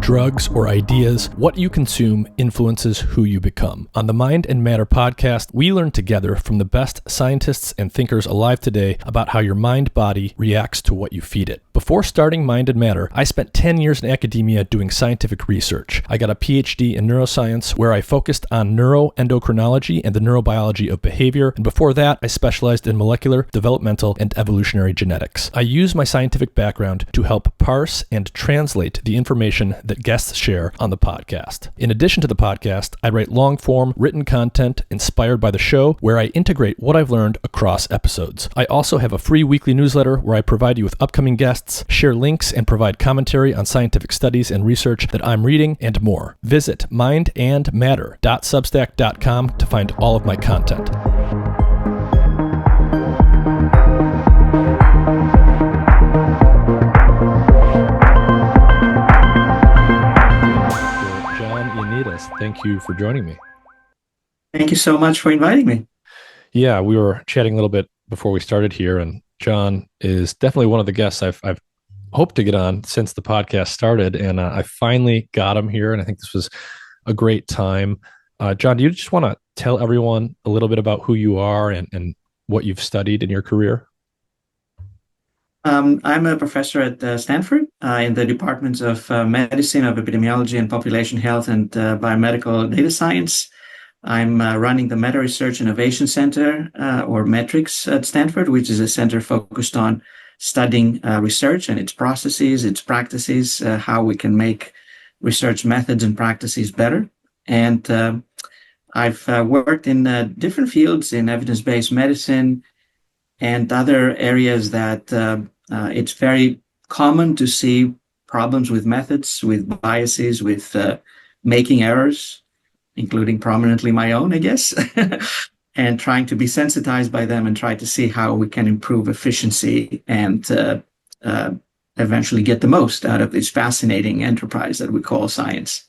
drugs, or ideas, what you consume influences who you become. On the Mind and Matter podcast, we learn together from the best scientists and thinkers alive today about how your mind-body reacts to what you feed it. Before starting Mind and Matter, I spent 10 years in academia doing scientific research. I got a PhD in neuroscience where I focused on neuroendocrinology and the neurobiology of behavior, and before that, I specialized in molecular, developmental, and evolutionary genetics. I use my scientific background to help parse and translate the information that guests share on the podcast. In addition to the podcast, I write long-form written content inspired by the show where I integrate what I've learned across episodes. I also have a free weekly newsletter where I provide you with upcoming guests, share links, and provide commentary on scientific studies and research that I'm reading, and more. Visit mindandmatter.substack.com to find all of my content. Thank you for joining me. Thank you so much for inviting me. Yeah, we were chatting a little bit before we started here, and John is definitely one of the guests I've hoped to get on since the podcast started, and I finally got him here, and I think this was a great time. John, do you just want to tell everyone a little bit about who you are and what you've studied in your career? I'm a professor at Stanford in the departments of medicine, of epidemiology and population health, and biomedical data science. I'm running the Meta Research Innovation Center, or METRICS, at Stanford, which is a center focused on studying research and its processes, its practices, how we can make research methods and practices better. And I've worked in different fields in evidence-based medicine and other areas that it's very common to see problems with methods, with biases, with making errors, including prominently my own, I guess, and trying to be sensitized by them and try to see how we can improve efficiency and eventually get the most out of this fascinating enterprise that we call science.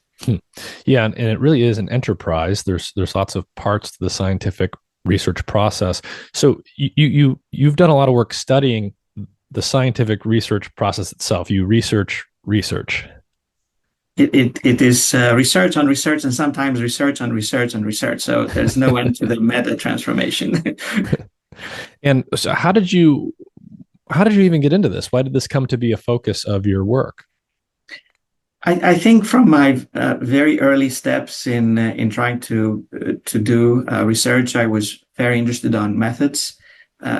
Yeah, and it really is an enterprise. There's lots of parts to the scientific research process. So you've done a lot of work studying the scientific research process itself. You research. It is research on research, and sometimes research on research on research. So there's no end to the meta transformation. And so how did you even get into this? Why did this come to be a focus of your work? I think from my very early steps in trying to do research, I was very interested on methods.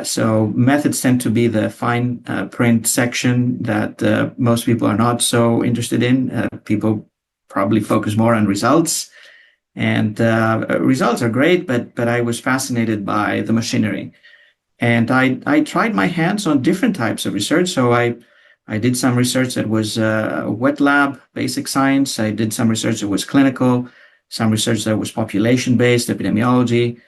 So methods tend to be the fine print section that most people are not so interested in. People probably focus more on results, and results are great, but I was fascinated by the machinery, and I tried my hands on different types of research. So I did some research that was wet lab, basic science. I did some research that was clinical, some research that was population-based, epidemiology,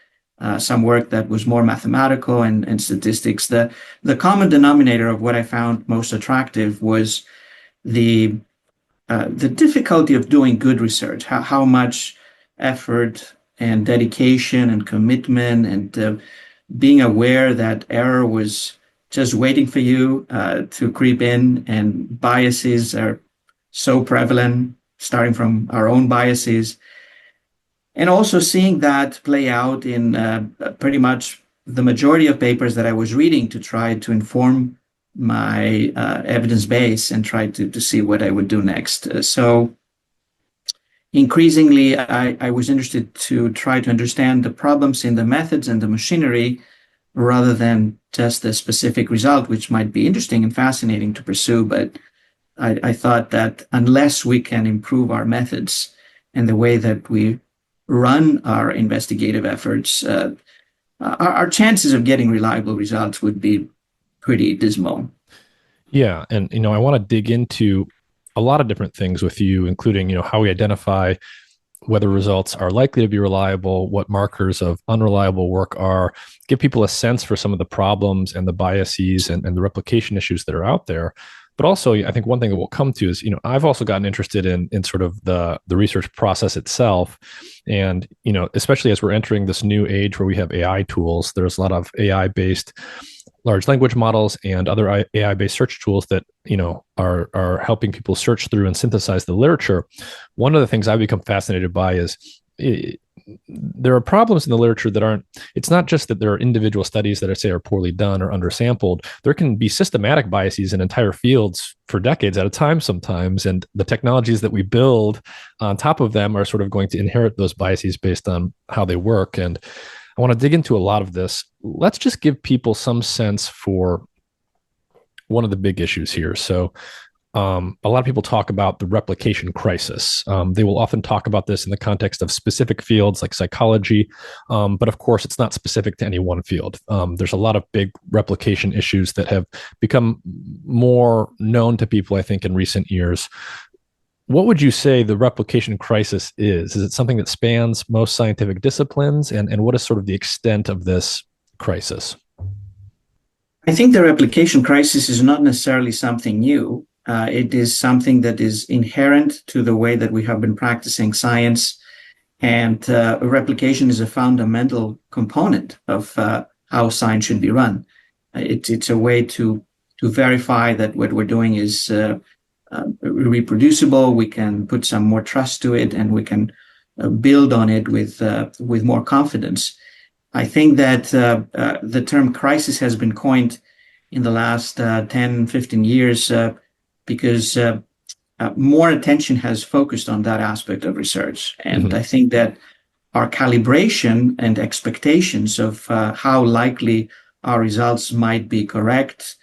some work that was more mathematical and statistics. The common denominator of what I found most attractive was the difficulty of doing good research, how much effort and dedication and commitment and being aware that error was just waiting for you to creep in, and biases are so prevalent, starting from our own biases. And also seeing that play out in pretty much the majority of papers that I was reading to try to inform my evidence base and try to see what I would do next. So increasingly, I was interested to try to understand the problems in the methods and the machinery rather than just a specific result, which might be interesting and fascinating to pursue. But I thought that unless we can improve our methods and the way that we run our investigative efforts, our chances of getting reliable results would be pretty dismal. Yeah. And, I want to dig into a lot of different things with you, including, how we identify whether results are likely to be reliable, what markers of unreliable work are, give people a sense for some of the problems and the biases and the replication issues that are out there. But also, I think one thing that we'll come to is, I've also gotten interested in sort of the research process itself. And, especially as we're entering this new age where we have AI tools, there's a lot of AI-based large language models and other AI-based search tools that are helping people search through and synthesize the literature. One of the things I've become fascinated by is there are problems in the literature that aren't. It's not just that there are individual studies that I say are poorly done or undersampled. There can be systematic biases in entire fields for decades at a time sometimes, and the technologies that we build on top of them are sort of going to inherit those biases based on how they work. And I want to dig into a lot of this. Let's just give people some sense for one of the big issues here. So a lot of people talk about the replication crisis. They will often talk about this in the context of specific fields like psychology, but of course, it's not specific to any one field. There's a lot of big replication issues that have become more known to people, I think, in recent years. What would you say the replication crisis is? Is it something that spans most scientific disciplines? And what is sort of the extent of this crisis? I think the replication crisis is not necessarily something new. It is something that is inherent to the way that we have been practicing science. And replication is a fundamental component of how science should be run. It's a way to verify that what we're doing is reproducible. We can put some more trust to it, and we can build on it with more confidence. I think that the term crisis has been coined in the last 10, 15 years because more attention has focused on that aspect of research. And I think that our calibration and expectations of how likely our results might be correct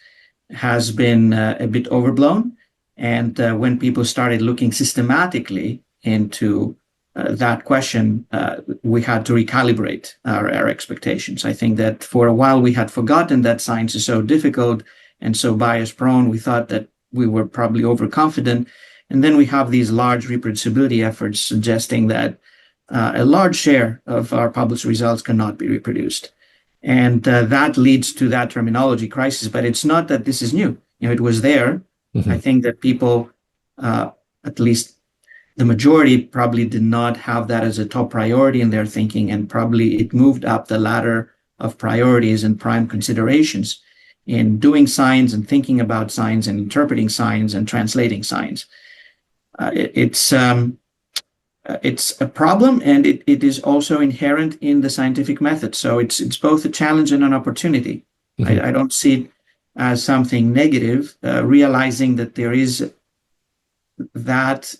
has been a bit overblown. And when people started looking systematically into that question, we had to recalibrate our expectations. I think that for a while we had forgotten that science is so difficult and so bias prone. We thought that we were probably overconfident. And then we have these large reproducibility efforts suggesting that a large share of our published results cannot be reproduced. And that leads to that terminology crisis. But it's not that this is new. It was there. I think that people, at least the majority, probably did not have that as a top priority in their thinking, and probably it moved up the ladder of priorities and prime considerations in doing science and thinking about science and interpreting science and translating science. It's a problem, and it is also inherent in the scientific method. So it's both a challenge and an opportunity. I don't see it as something negative, realizing that there is that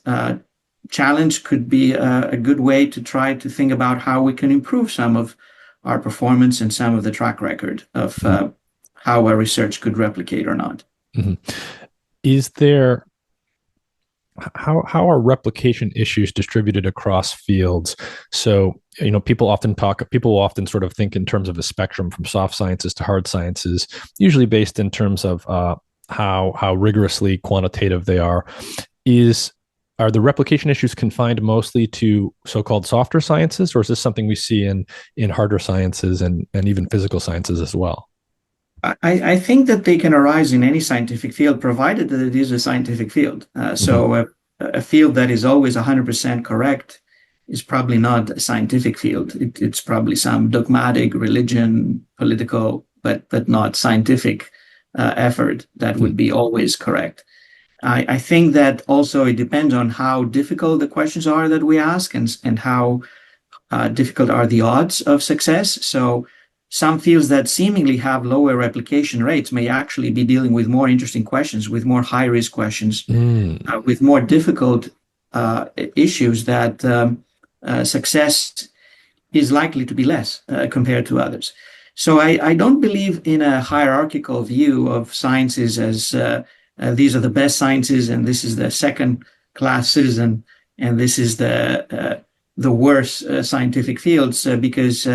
challenge could be a good way to try to think about how we can improve some of our performance and some of the track record of how our research could replicate or not. Is there, how are replication issues distributed across fields? So, people often sort of think in terms of a spectrum from soft sciences to hard sciences, usually based in terms of how rigorously quantitative they are. Are the replication issues confined mostly to so-called softer sciences, or is this something we see in harder sciences and even physical sciences as well? I think that they can arise in any scientific field, provided that it is a scientific field. So a field that is always 100% correct is probably not a scientific field. It's probably some dogmatic, religion, political, but not scientific effort that would be always correct. I think that also it depends on how difficult the questions are that we ask, and how difficult are the odds of success. So some fields that seemingly have lower replication rates may actually be dealing with more interesting questions, with more high-risk questions, with more difficult issues that success is likely to be less compared to others. So I don't believe in a hierarchical view of sciences as these are the best sciences, and this is the second-class citizen, and this is the worst scientific fields, because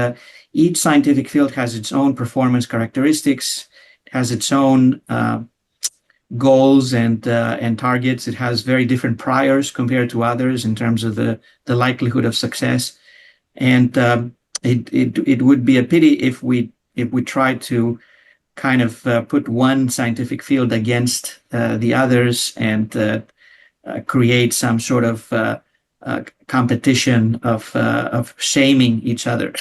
each scientific field has its own performance characteristics, has its own goals and targets. It has very different priors compared to others in terms of the likelihood of success. And it would be a pity if we try to kind of put one scientific field against the others and create some sort of competition of shaming each other,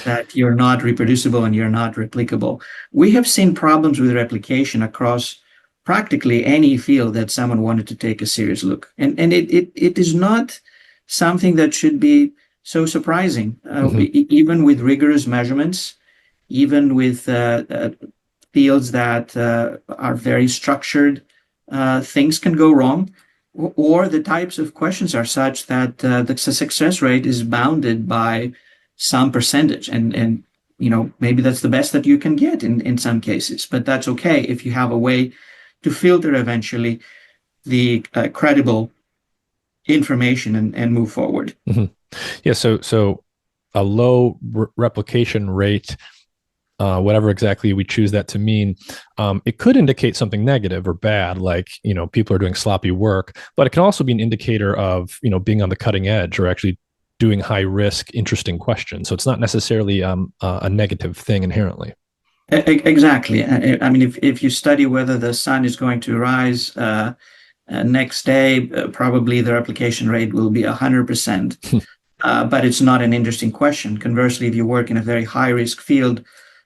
that you're not reproducible and you're not replicable. We have seen problems with replication across practically any field that someone wanted to take a serious look. And it is not something that should be so surprising. Even with rigorous measurements, even with fields that are very structured, things can go wrong, or the types of questions are such that the success rate is bounded by some percentage. And maybe that's the best that you can get in some cases, but that's okay if you have a way to filter eventually the credible information and move forward. Yeah, so a low replication rate, whatever exactly we choose that to mean, it could indicate something negative or bad, like people are doing sloppy work, but it can also be an indicator of being on the cutting edge or actually doing high risk, interesting questions. So it's not necessarily a negative thing inherently. Exactly. I mean, if you study whether the sun is going to rise next day, probably the replication rate will be 100%. But it's not an interesting question. Conversely, if you work in a very high risk field,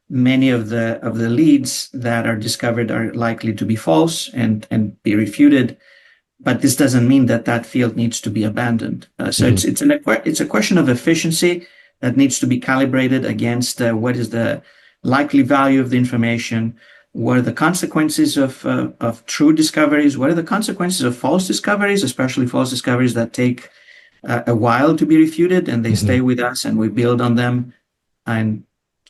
many of the leads that are discovered are likely to be false and be refuted. But this doesn't mean that field needs to be abandoned. So it's a question of efficiency that needs to be calibrated against what is the likely value of the information, what are the consequences of true discoveries, what are the consequences of false discoveries, especially false discoveries that take a while to be refuted and they stay with us and we build on them and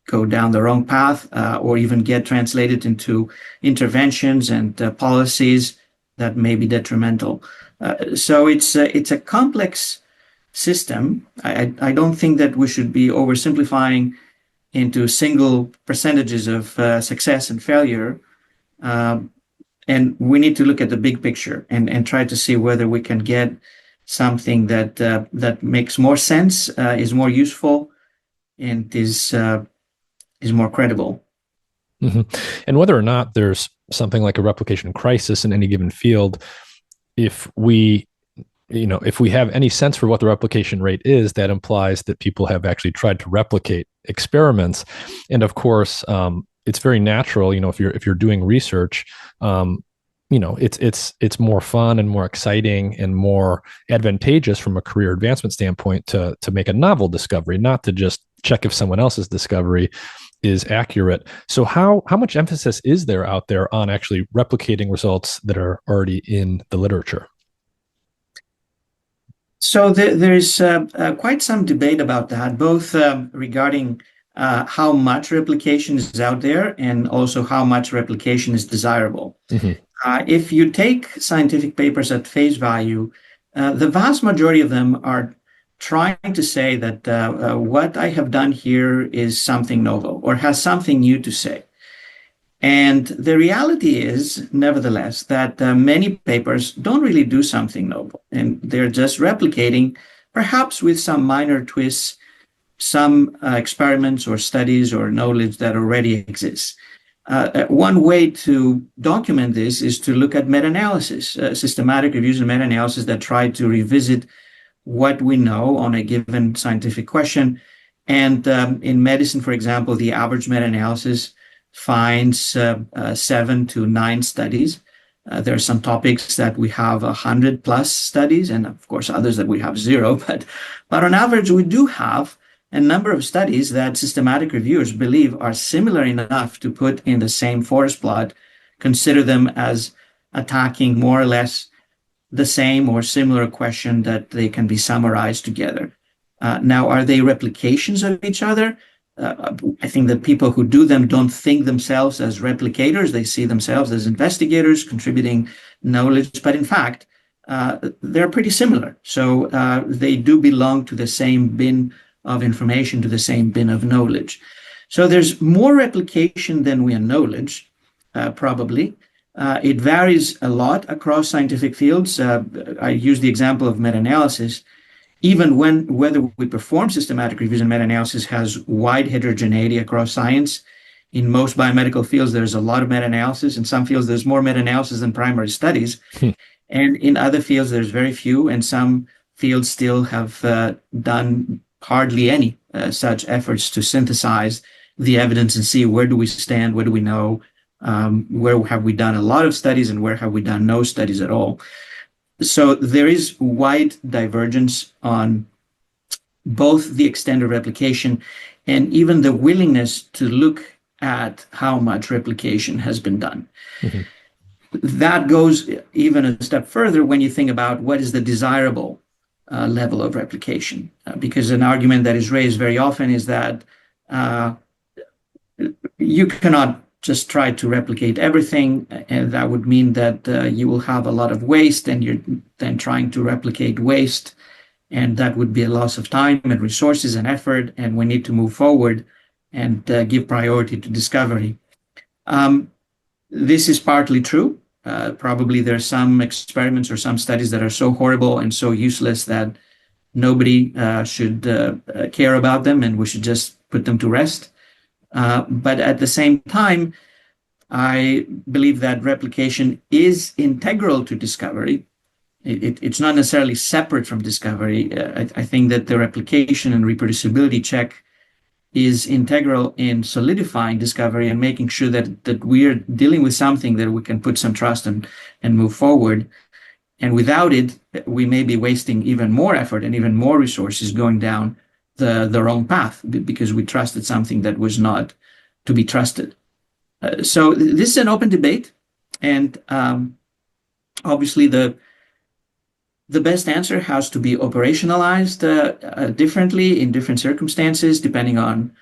go down the wrong path, or even get translated into interventions and policies that may be detrimental. So it's a complex system. I don't think that we should be oversimplifying into single percentages of success and failure. And we need to look at the big picture and try to see whether we can get something that makes more sense, is more useful, and is more credible. And whether or not there's something like a replication crisis in any given field, if we have any sense for what the replication rate is, that implies that people have actually tried to replicate experiments. And of course, it's very natural, if you're doing research, it's more fun and more exciting and more advantageous from a career advancement standpoint to make a novel discovery, not to just check if someone else's discovery is accurate. So how much emphasis is there out there on actually replicating results that are already in the literature? So there's quite some debate about that, both regarding how much replication is out there and also how much replication is desirable. If you take scientific papers at face value, the vast majority of them are trying to say that what I have done here is something novel or has something new to say. And the reality is, nevertheless, that many papers don't really do something novel, and they're just replicating, perhaps with some minor twists, some experiments or studies or knowledge that already exists. One way to document this is to look at meta-analysis, systematic reviews and meta-analysis that try to revisit what we know on a given scientific question. And in medicine, for example, the average meta-analysis finds 7 to 9 studies. There are some topics that we have 100 plus studies, and of course others that we have 0. But on average, we do have a number of studies that systematic reviewers believe are similar enough to put in the same forest plot, consider them as attacking more or less the same or similar question, that they can be summarized together. Now, are they replications of each other? I think that people who do them don't think themselves as replicators. They see themselves as investigators contributing knowledge, but in fact, they're pretty similar. So they do belong to the same bin of information, to the same bin of knowledge. So there's more replication than we have knowledge, probably. It varies a lot across scientific fields. I use the example of meta-analysis. Even whether we perform systematic reviews and meta-analysis has wide heterogeneity across science. In most biomedical fields, there's a lot of meta-analysis. In some fields, there's more meta-analysis than primary studies. And in other fields, there's very few. And some fields still have done hardly any such efforts to synthesize the evidence and see where do we stand, what do we know, where have we done a lot of studies and where have we done no studies at all. So there is wide divergence on both the extent of replication and even the willingness to look at how much replication has been done. Mm-hmm. That goes even a step further when you think about what is the desirable level of replication, because an argument that is raised very often is that you cannot just try to replicate everything, and that would mean that you will have a lot of waste, and you're then trying to replicate waste, and that would be a loss of time and resources and effort, and we need to move forward and give priority to discovery. This is partly true. Probably there are some experiments or some studies that are so horrible and so useless that nobody should care about them, and we should just put them to rest. But at the same time, I believe that replication is integral to discovery. It's not necessarily separate from discovery. I think that the replication and reproducibility check is integral in solidifying discovery and making sure that we're dealing with something that we can put some trust in and move forward. And without it, we may be wasting even more effort and even more resources going down the wrong path because we trusted something that was not to be trusted. So this is an open debate, and obviously the best answer has to be operationalized differently in different circumstances, depending on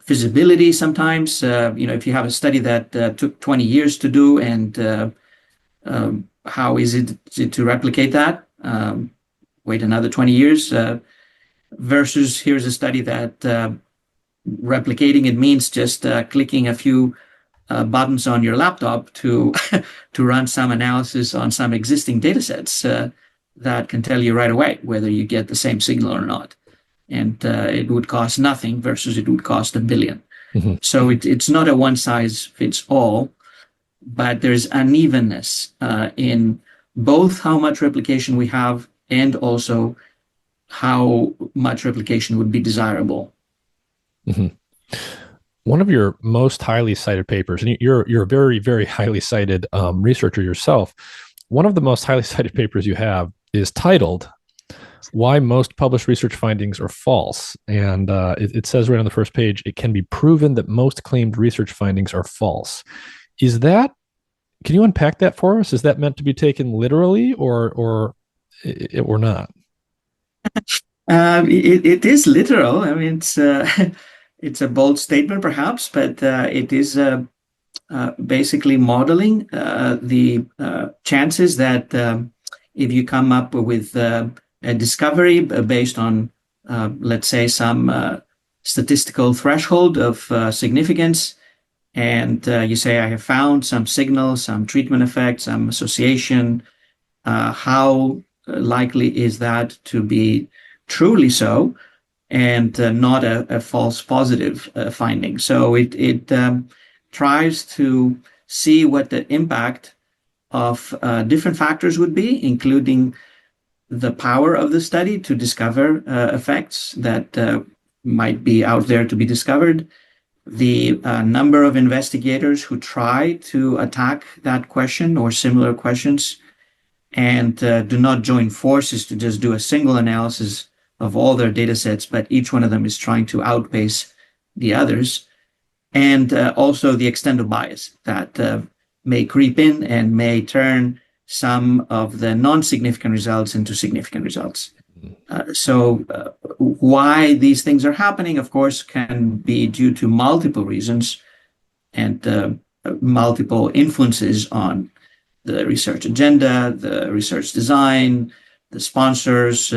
feasibility. Sometimes, if you have a study that took 20 years to do, and how is it to replicate that? Wait another 20 years. Versus here's a study that replicating it means just clicking a few buttons on your laptop to run some analysis on some existing data sets that can tell you right away whether you get the same signal or not. And it would cost nothing versus it would cost $1 billion. Mm-hmm. So it's not a one size fits all, but there's unevenness in both how much replication we have and also how much replication would be desirable. Mm-hmm. One of your most highly cited papers, and you're a very, very highly cited researcher yourself. One of the most highly cited papers you have is titled "Why Most Published Research Findings Are False." And it says right on the first page, it can be proven that most claimed research findings are false. Can you unpack that for us? Is that meant to be taken literally or not? It is literal. I mean, it's a bold statement, perhaps, but it is basically modeling the chances that if you come up with a discovery based on, let's say, some statistical threshold of significance, and you say, I have found some signal, some treatment effect, some association, how likely is that to be truly so, and not a false positive finding. So it tries to see what the impact of different factors would be, including the power of the study to discover effects that might be out there to be discovered, the number of investigators who try to attack that question or similar questions and do not join forces to just do a single analysis of all their data sets, but each one of them is trying to outpace the others. And also the extent of bias that may creep in and may turn some of the non-significant results into significant results. So why these things are happening, of course, can be due to multiple reasons and multiple influences on the research agenda, the research design, the sponsors,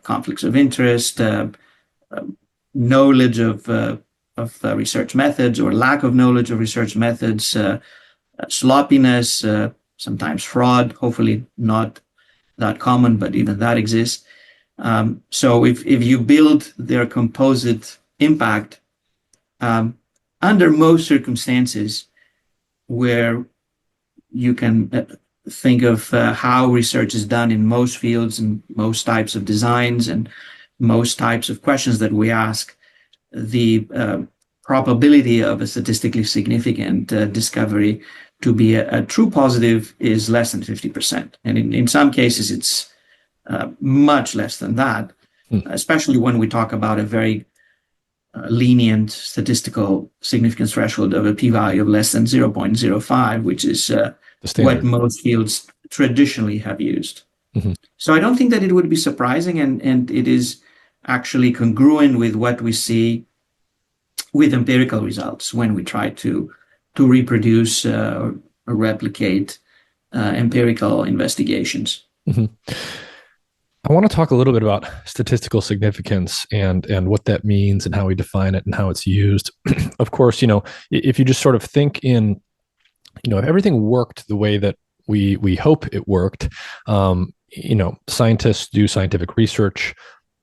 conflicts of interest, knowledge of research methods or lack of knowledge of research methods, sloppiness, sometimes fraud, hopefully not that common, but even that exists. So if you build their composite impact, under most circumstances where you can think of how research is done in most fields and most types of designs and most types of questions that we ask, the probability of a statistically significant discovery to be a true positive is less than 50%. And in some cases, it's much less than that, especially when we talk about a very lenient statistical significance threshold of a p-value of less than 0.05, which is what most fields traditionally have used. Mm-hmm. So I don't think that it would be surprising, and it is actually congruent with what we see with empirical results when we try to reproduce or replicate empirical investigations. Mm-hmm. I want to talk a little bit about statistical significance and what that means and how we define it and how it's used. Of course, if you just sort of think in, if everything worked the way that we hope it worked, scientists do scientific research,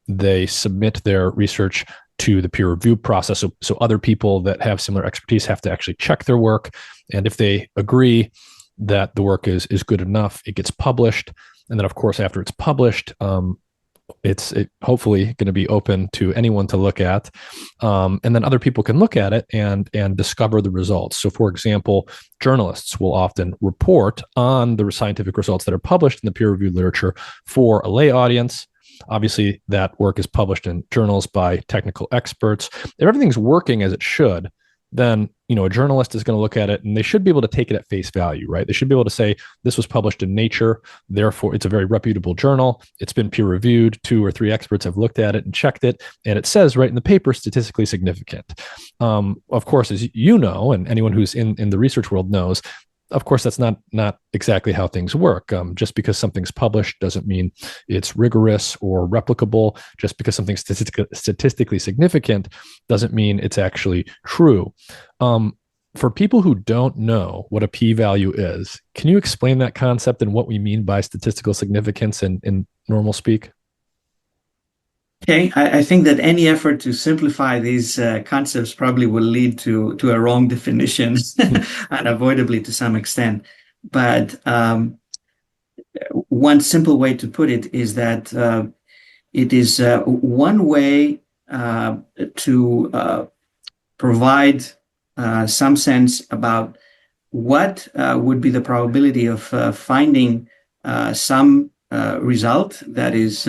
they submit their research to the peer review process. So other people that have similar expertise have to actually check their work. And if they agree that the work is good enough, it gets published. And then, of course, after it's published, it's hopefully going to be open to anyone to look at. And then other people can look at it and discover the results. So, for example, journalists will often report on the scientific results that are published in the peer-reviewed literature for a lay audience. Obviously, that work is published in journals by technical experts. If everything's working as it should, then a journalist is going to look at it and they should be able to take it at face value, right? They should be able to say, this was published in Nature, therefore it's a very reputable journal. It's been peer reviewed. 2 or 3 experts have looked at it and checked it. And it says right in the paper, statistically significant. Of course, as you know, and anyone who's in the research world knows, of course, that's not exactly how things work. Just because something's published doesn't mean it's rigorous or replicable. Just because something's statistically significant doesn't mean it's actually true. For people who don't know what a p-value is, can you explain that concept and what we mean by statistical significance in normal speak? Okay, I think that any effort to simplify these concepts probably will lead to a wrong definition, unavoidably to some extent. But one simple way to put it is that it is one way to provide some sense about what would be the probability of finding some result that is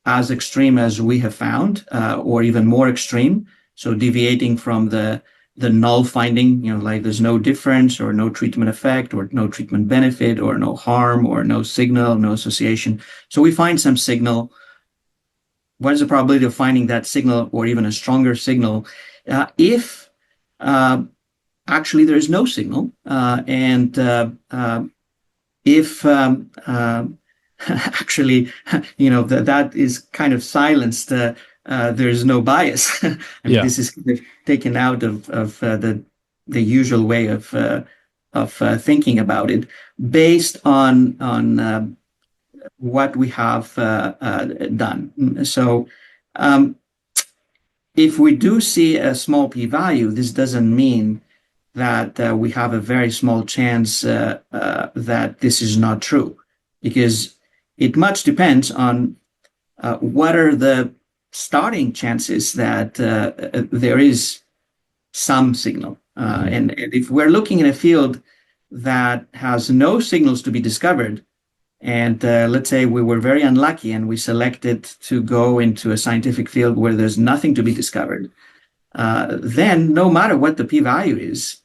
as extreme as we have found, or even more extreme. So deviating from the null finding, like there's no difference or no treatment effect or no treatment benefit or no harm or no signal, no association. So we find some signal. What is the probability of finding that signal or even a stronger signal if actually there is no signal, and if actually, that is kind of silenced. There's no bias. This is kind of taken out of the usual way of thinking about it, based on what we have done. So, if we do see a small p-value, this doesn't mean that we have a very small chance that this is not true, because it much depends on what are the starting chances that there is some signal. And if we're looking at a field that has no signals to be discovered, and let's say we were very unlucky and we selected to go into a scientific field where there's nothing to be discovered, then no matter what the p-value is,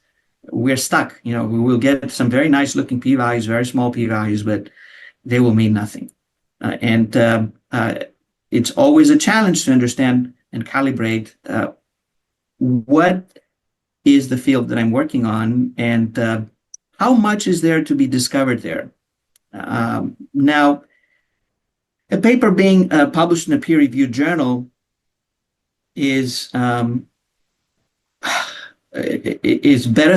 we're stuck. We will get some very nice looking p-values, very small p-values, but they will mean nothing. And it's always a challenge to understand and calibrate what is the field that I'm working on and how much is there to be discovered there. Now, a paper being published in a peer-reviewed journal is better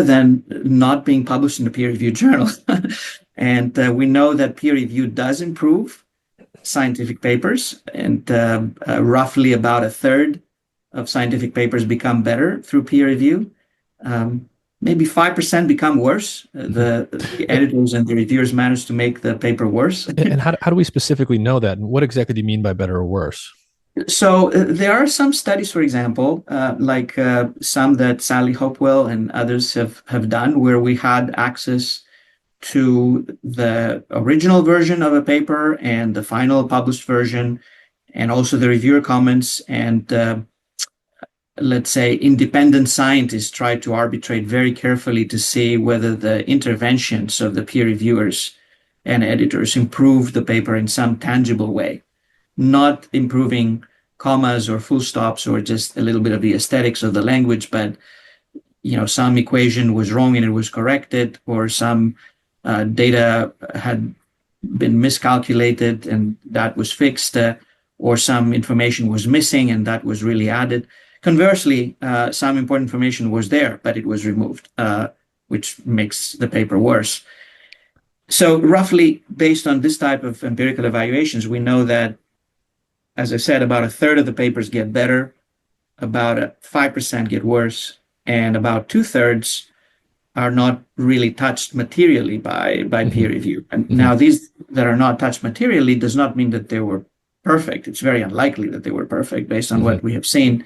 than not being published in a peer-reviewed journal. And we know that peer review does improve scientific papers, and roughly about a third of scientific papers become better through peer review. maybe 5% become worse. The editors and the reviewers manage to make the paper worse. And how do we specifically know that? And what exactly do you mean by better or worse? So there are some studies, for example, like some that Sally Hopewell and others have done, where we had access to the original version of a paper and the final published version, and also the reviewer comments. And let's say independent scientists tried to arbitrate very carefully to see whether the interventions of the peer reviewers and editors improved the paper in some tangible way, not improving commas or full stops or just a little bit of the aesthetics of the language, but some equation was wrong and it was corrected, or some data had been miscalculated and that was fixed, or some information was missing and that was really added. Conversely, some important information was there, but it was removed, which makes the paper worse. So roughly based on this type of empirical evaluations, we know that, as I said, about a third of the papers get better, about 5% get worse, and about 2/3 are not really touched materially by peer review. And now these that are not touched materially does not mean that they were perfect. It's very unlikely that they were perfect based on what we have seen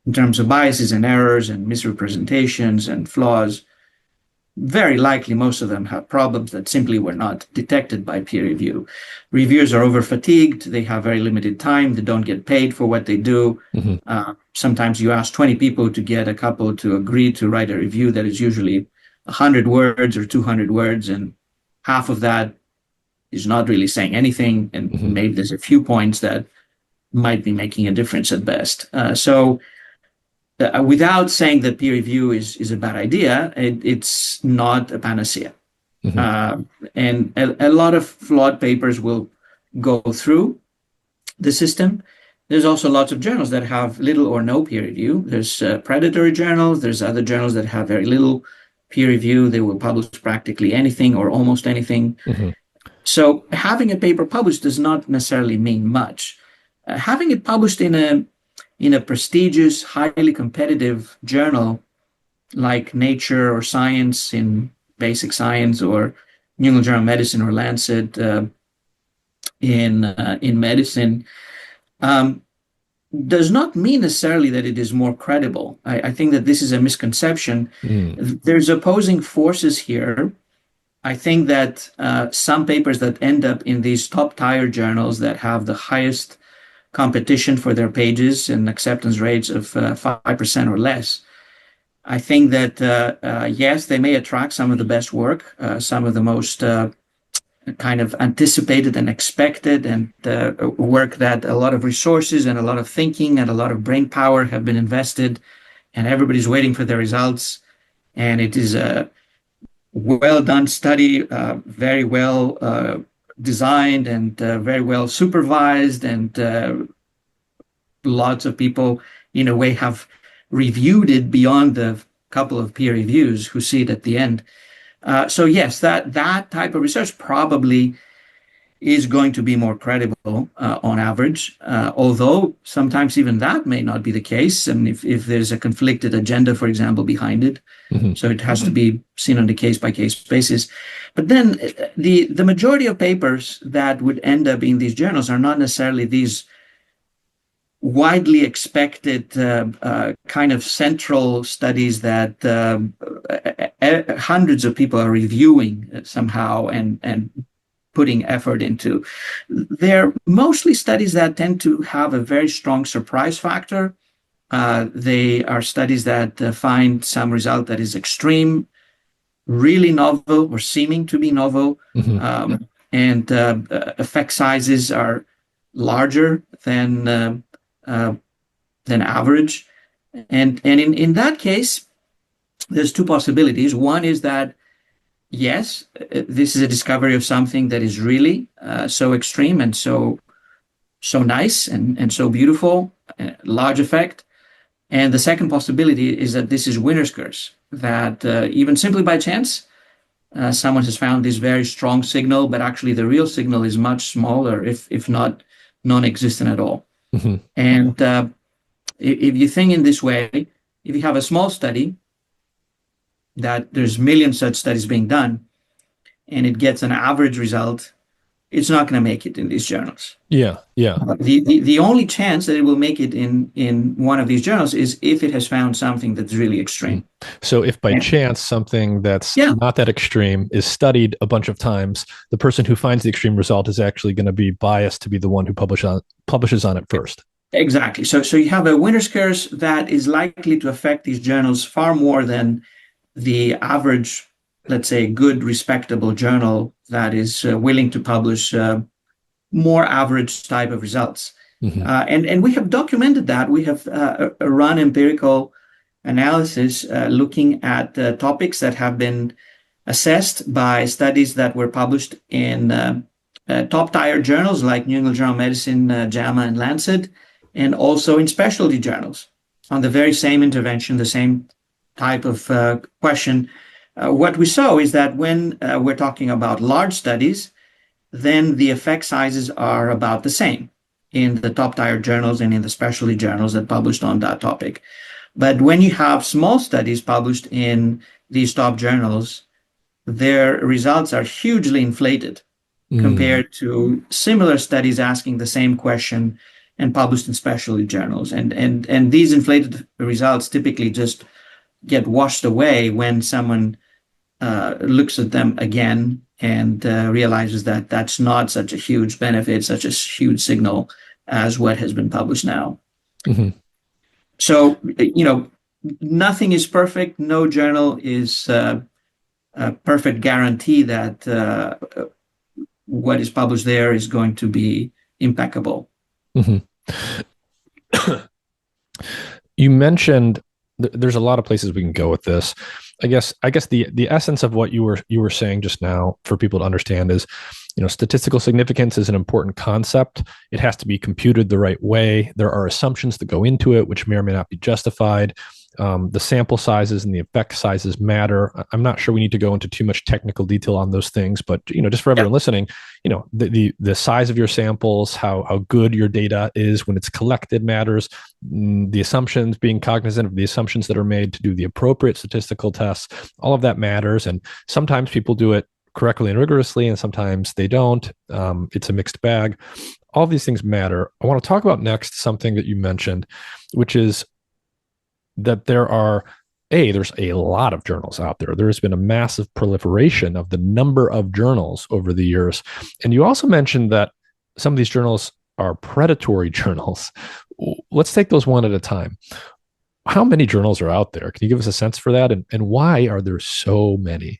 in terms of biases and errors and misrepresentations and flaws. Very likely most of them have problems that simply were not detected by peer review. Reviewers are over fatigued. They have very limited time. They don't get paid for what they do. Sometimes you ask 20 people to get a couple to agree to write a review that is usually 100 words or 200 words, and half of that is not really saying anything, and maybe there's a few points that might be making a difference at best. Without saying that peer review is a bad idea, it's not a panacea. And a lot of flawed papers will go through the system. There's also lots of journals that have little or no peer review. There's predatory journals. There's other journals that have very little peer review. They will publish practically anything or almost anything. So having a paper published does not necessarily mean much. Having it published in a prestigious, highly competitive journal like Nature or Science in Basic Science, or New England Journal of Medicine or Lancet in medicine, does not mean necessarily that it is more credible. I think that this is a misconception. There's opposing forces here. I think that some papers that end up in these top-tier journals that have the highest competition for their pages and acceptance rates of 5% or less, I think that, yes, they may attract some of the best work, some of the most kind of anticipated and expected, and work that a lot of resources and a lot of thinking and a lot of brain power have been invested, and everybody's waiting for the results. And it is a well done study, very well designed and very well supervised, and lots of people, in a way, have reviewed it beyond the couple of peer reviews who see it at the end. So yes, that type of research probably is going to be more credible on average, although sometimes even that may not be the case. And if there's a conflicted agenda, for example, behind it, so it has to be seen on a case-by-case basis. But then the majority of papers that would end up in these journals are not necessarily these widely expected kind of central studies that hundreds of people are reviewing somehow and putting effort into. They're mostly studies that tend to have a very strong surprise factor. They are studies that find some result that is extreme, really novel or seeming to be novel, and effect sizes are larger than average. And in that case, there's two possibilities. One is that, yes, this is a discovery of something that is really so extreme and so nice and so beautiful, large effect. And the second possibility is that this is winner's curse, that even simply by chance, someone has found this very strong signal, but actually the real signal is much smaller, if not non-existent at all. And if you think in this way, if you have a small study that there's millions such studies being done, and it gets an average result, it's not going to make it in these journals. Yeah, yeah. The only chance that it will make it in one of these journals is if it has found something that's really extreme. So if by Yeah. chance something that's Yeah, not that extreme is studied a bunch of times, the person who finds the extreme result is actually going to be biased to be the one who publishes on it first. exactly. So you have a winner's curse that is likely to affect these journals far more than the average, let's say, good, respectable journal that is willing to publish more average type of results. Mm-hmm. And we have documented that. We have run empirical analysis looking at topics that have been assessed by studies that were published in top tier journals like New England Journal of Medicine, JAMA, and Lancet, and also in specialty journals on the very same intervention, the same type of question. What we saw is that when we're talking about large studies, then the effect sizes are about the same in the top tier journals and in the specialty journals that published on that topic. But when you have small studies published in these top journals, their results are hugely inflated compared to similar studies asking the same question and published in specialty journals. And these inflated results typically just get washed away when someone looks at them again and realizes that that's not such a huge benefit, such a huge signal as what has been published now. Mm-hmm. So, nothing is perfect. No journal is a perfect guarantee that what is published there is going to be impeccable. Mm-hmm. You mentioned there's a lot of places we can go with this. I guess the essence of what you were saying just now for people to understand is, statistical significance is an important concept. It has to be computed the right way. There are assumptions that go into it, which may or may not be justified. The sample sizes and the effect sizes matter. I'm not sure we need to go into too much technical detail on those things, but just for everyone listening, the size of your samples, how good your data is when it's collected matters. The assumptions, being cognizant of the assumptions that are made to do the appropriate statistical tests, all of that matters. And sometimes people do it correctly and rigorously, and sometimes they don't. It's a mixed bag. All of these things matter. I want to talk about next something that you mentioned, which is that there's a lot of journals out there. There's been a massive proliferation of the number of journals over the years. And you also mentioned that some of these journals are predatory journals. Let's take those one at a time. How many journals are out there? Can you give us a sense for that? And why are there so many?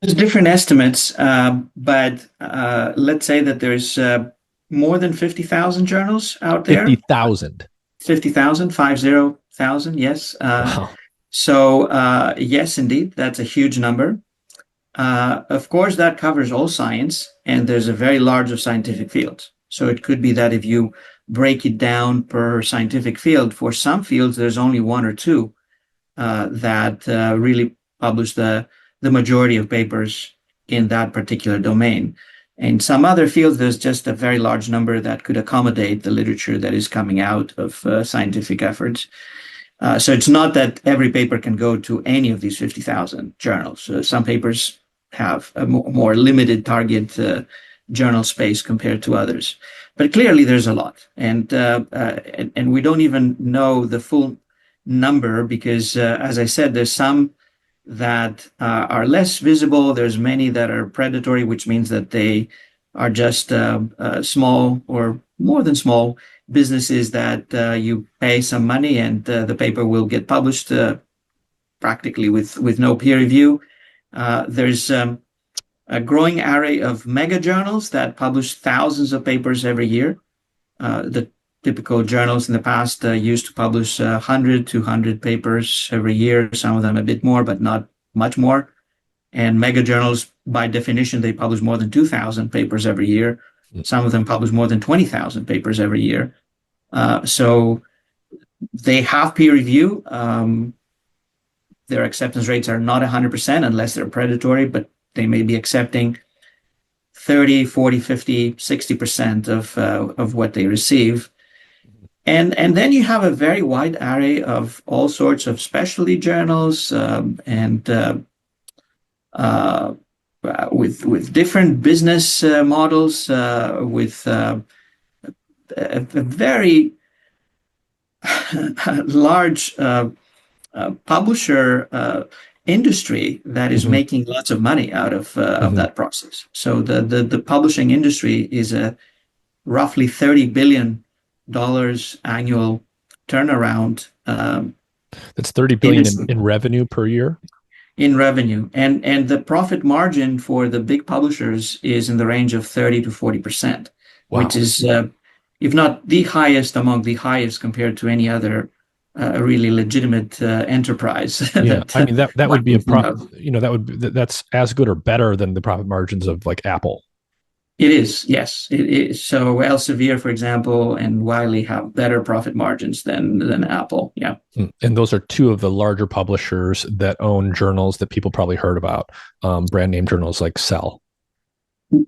There's different estimates, but let's say that there's more than 50,000 journals out there. 50,000. 50,000, 50,000, yes. Wow. So, yes, indeed, that's a huge number. Of course, that covers all science, and there's a very large of scientific fields. So it could be that if you break it down per scientific field, for some fields, there's only one or two that really publish the majority of papers in that particular domain. In some other fields, there's just a very large number that could accommodate the literature that is coming out of scientific efforts. So it's not that every paper can go to any of these 50,000 journals. Some papers have a more limited target journal space compared to others. But clearly there's a lot. And we don't even know the full number because, as I said, there's some that are less visible. There's many that are predatory, which means that they are just small or more than small businesses that you pay some money and the paper will get published practically with no peer review. There's a growing array of mega journals that publish thousands of papers every year. The typical journals in the past used to publish 100, 200 papers every year, some of them a bit more, but not much more. And mega journals, by definition, they publish more than 2,000 papers every year. Some of them publish more than 20,000 papers every year. So they have peer review. Their acceptance rates are not 100% unless they're predatory, but they may be accepting 30, 40, 50, 60% of what they receive. And then you have a very wide array of all sorts of specialty journals, and with different business models, with a very large publisher industry that is making lots of money out of that process. So the publishing industry is a roughly $30 billion annual turnaround. That's 30 billion in revenue per year. In revenue, and the profit margin for the big publishers is in the range of 30 to 40%, Wow. which is, if not the highest, among the highest compared to any other really legitimate enterprise. Yeah, I mean that would be that's as good or better than the profit margins of like Apple. It is, yes, it is. So Elsevier, for example, and Wiley have better profit margins than Apple. Yeah. And those are two of the larger publishers that own journals that people probably heard about, brand name journals like Cell.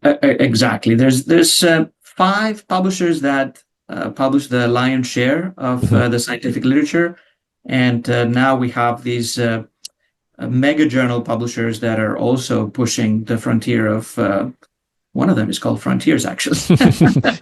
Exactly. There's 5 publishers that publish the lion's share of the scientific literature, and now we have these mega journal publishers that are also pushing the frontier of. One of them is called Frontiers, actually.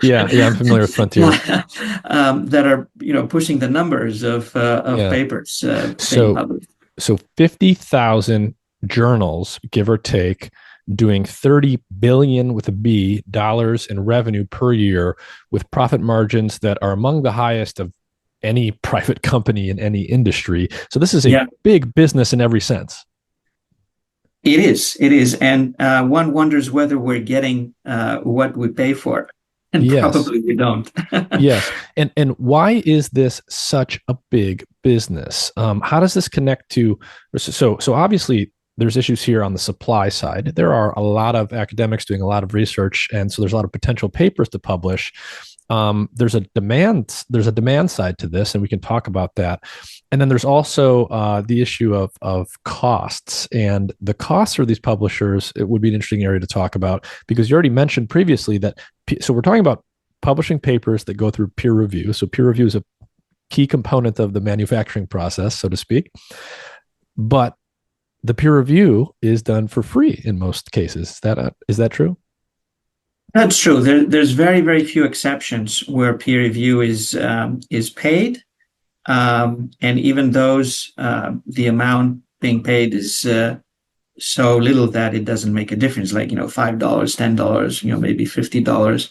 yeah, I'm familiar with Frontiers. That are pushing the numbers of papers being published. So 50,000 journals, give or take, doing 30 billion with a B dollars in revenue per year, with profit margins that are among the highest of any private company in any industry. So this is a big business in every sense. It is. And one wonders whether we're getting what we pay for. And probably we don't. Yes. And why is this such a big business? How does this connect to, so obviously there's issues here on the supply side. There are a lot of academics doing a lot of research, and so there's a lot of potential papers to publish. There's a demand side to this, and we can talk about that. And then there's also the issue of costs, and the costs for these publishers. It would be an interesting area to talk about, because you already mentioned previously that. So we're talking about publishing papers that go through peer review. So peer review is a key component of the manufacturing process, so to speak. But the peer review is done for free in most cases. Is that true? That's true. There's very, very few exceptions where peer review is paid. And even those, the amount being paid is so little that it doesn't make a difference, like, $5, $10, maybe $50.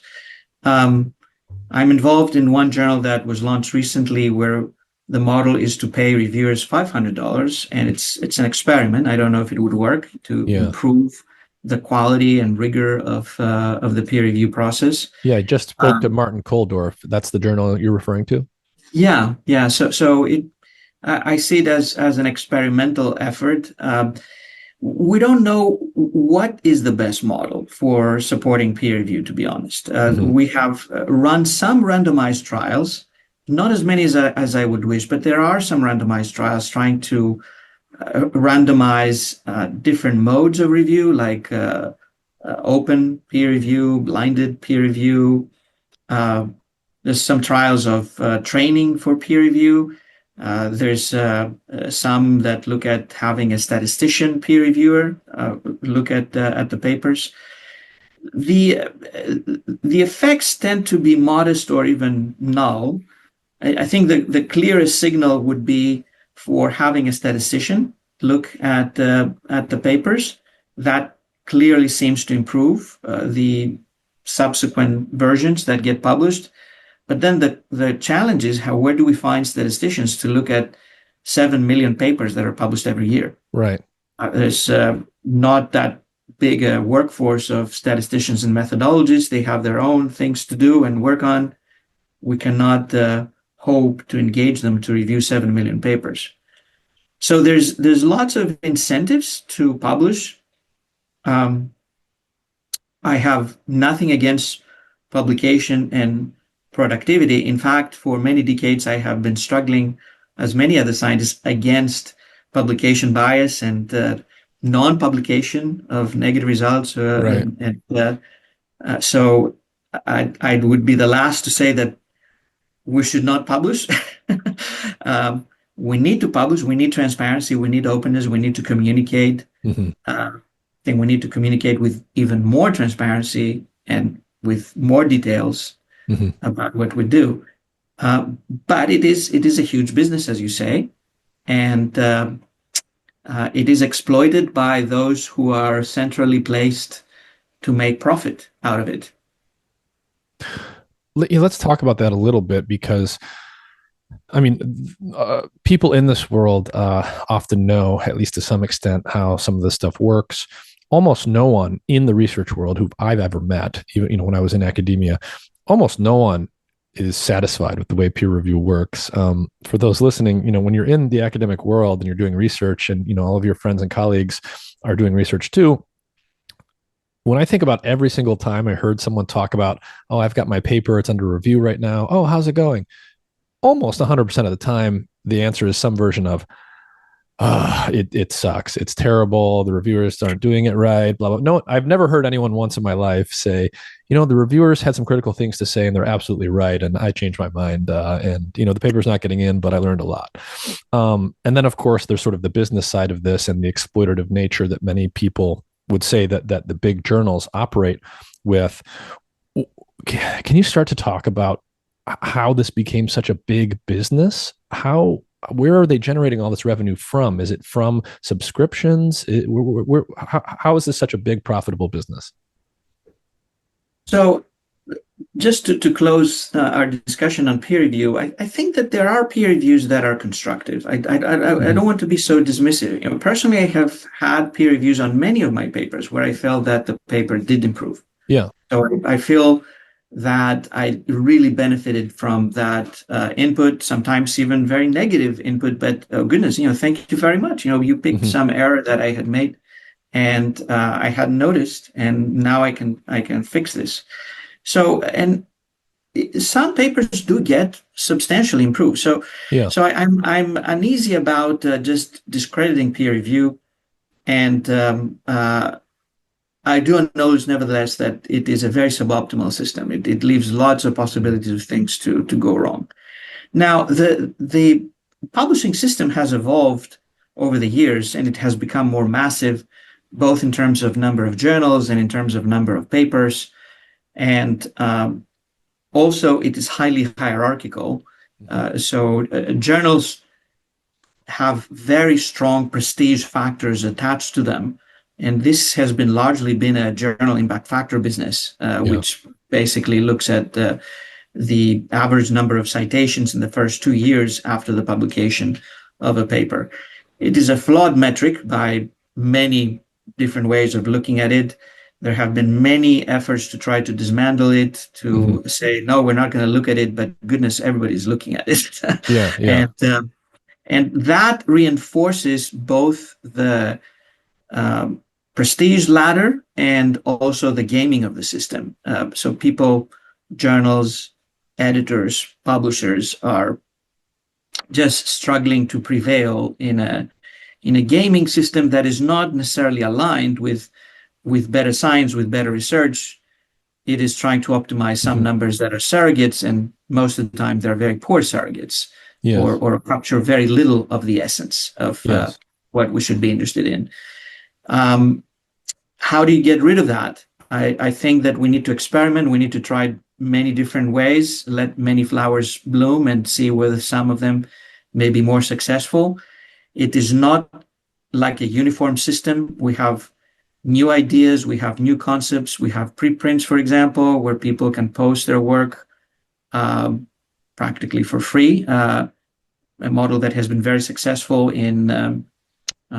I'm involved in one journal that was launched recently where the model is to pay reviewers $500, and it's an experiment. I don't know if it would work to improve the quality and rigor of the peer review process. Yeah, I just spoke to Martin Koldorf. That's the journal you're referring to? Yeah. So I see it as an experimental effort. We don't know what is the best model for supporting peer review, to be honest. We have run some randomized trials, not as many as I would wish, but there are some randomized trials trying to randomize different modes of review, like open peer review, blinded peer review. There's some trials of training for peer review. There's some that look at having a statistician peer reviewer look at the papers. The effects tend to be modest or even null. I think the clearest signal would be for having a statistician look at the papers. That clearly seems to improve the subsequent versions that get published. But then the challenge is where do we find statisticians to look at 7 million papers that are published every year? Right. There's not that big a workforce of statisticians and methodologists. They have their own things to do and work on. We cannot hope to engage them to review 7 million papers. So there's lots of incentives to publish. I have nothing against publication and productivity. In fact, for many decades, I have been struggling, as many other scientists, against publication bias and non-publication of negative results. Right. So I would be the last to say that we should not publish. We need to publish. We need transparency. We need openness. We need to communicate. Hmm. I think we need to communicate with even more transparency and with more details Hmm. about what we do. But it is a huge business, as you say, and it is exploited by those who are centrally placed to make profit out of it. Let's talk about that a little bit because, I mean, people in this world often know, at least to some extent, how some of this stuff works. Almost no one in the research world who I've ever met, even when I was in academia, almost no one is satisfied with the way peer review works. For those listening, when you're in the academic world and you're doing research, and all of your friends and colleagues are doing research too. When I think about every single time I heard someone talk about, oh, I've got my paper, it's under review right now. Oh, how's it going? Almost 100% of the time, the answer is some version of, it sucks. It's terrible. The reviewers aren't doing it right. Blah, blah. No, I've never heard anyone once in my life say, the reviewers had some critical things to say and they're absolutely right. And I changed my mind. And the paper's not getting in, but I learned a lot. And then, of course, there's sort of the business side of this and the exploitative nature that many people would say that the big journals operate with. Can you start to talk about how this became such a big business? Where are they generating all this revenue from? Is it from subscriptions? How is this such a big profitable business? So just to close our discussion on peer review, I think that there are peer reviews that are constructive. I don't want to be so dismissive. Personally, I have had peer reviews on many of my papers where I felt that the paper did improve. Yeah. So I feel that I really benefited from that input, sometimes even very negative input. But oh goodness, thank you very much. You picked some error that I had made, and I hadn't noticed, and now I can fix this. So, and some papers do get substantially improved. So, Yeah. I'm uneasy about just discrediting peer review, and I do acknowledge, nevertheless, that it is a very suboptimal system. It leaves lots of possibilities of things to go wrong. Now, the publishing system has evolved over the years, and it has become more massive, both in terms of number of journals and in terms of number of papers. And also, it is highly hierarchical. So journals have very strong prestige factors attached to them. And this has largely been a journal impact factor business, which basically looks at the average number of citations in the first 2 years after the publication of a paper. It is a flawed metric by many different ways of looking at it. There have been many efforts to try to dismantle it, to say, no, we're not going to look at it, but goodness, everybody's looking at it. Yeah. And that reinforces both the prestige ladder and also the gaming of the system. So people, journals, editors, publishers are just struggling to prevail in a gaming system that is not necessarily aligned with better science, with better research. It is trying to optimize some numbers that are surrogates, and most of the time they're very poor surrogates, or capture very little of the essence of what we should be interested in. How do you get rid of that? I think that we need to experiment. We need to try many different ways, let many flowers bloom, and see whether some of them may be more successful. It is not like a uniform system. We have new ideas, we have new concepts, we have preprints, for example, where people can post their work practically for free. A model that has been very successful in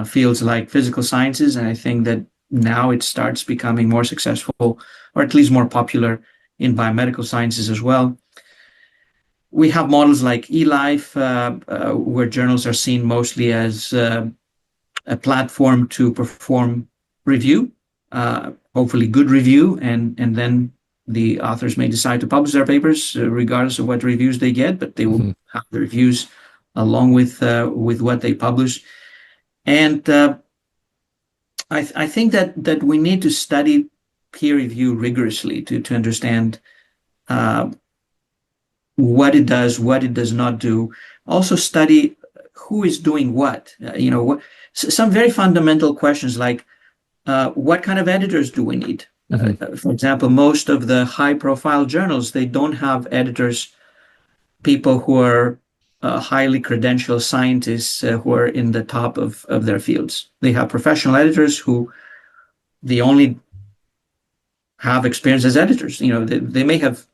fields like physical sciences, and I think that now it starts becoming more successful, or at least more popular, in biomedical sciences as well. We have models like eLife, where journals are seen mostly as a platform to perform review, hopefully good review, and then the authors may decide to publish their papers regardless of what reviews they get, but they will have the reviews along with what they publish. And I think that we need to study peer review rigorously to understand what it does, what it does not do. Also study who is doing what. Some very fundamental questions like what kind of editors do we need? For example, most of the high-profile journals, they don't have editors, people who are highly credentialed scientists who are in the top of their fields. They have professional editors who they only have experience as editors. They may have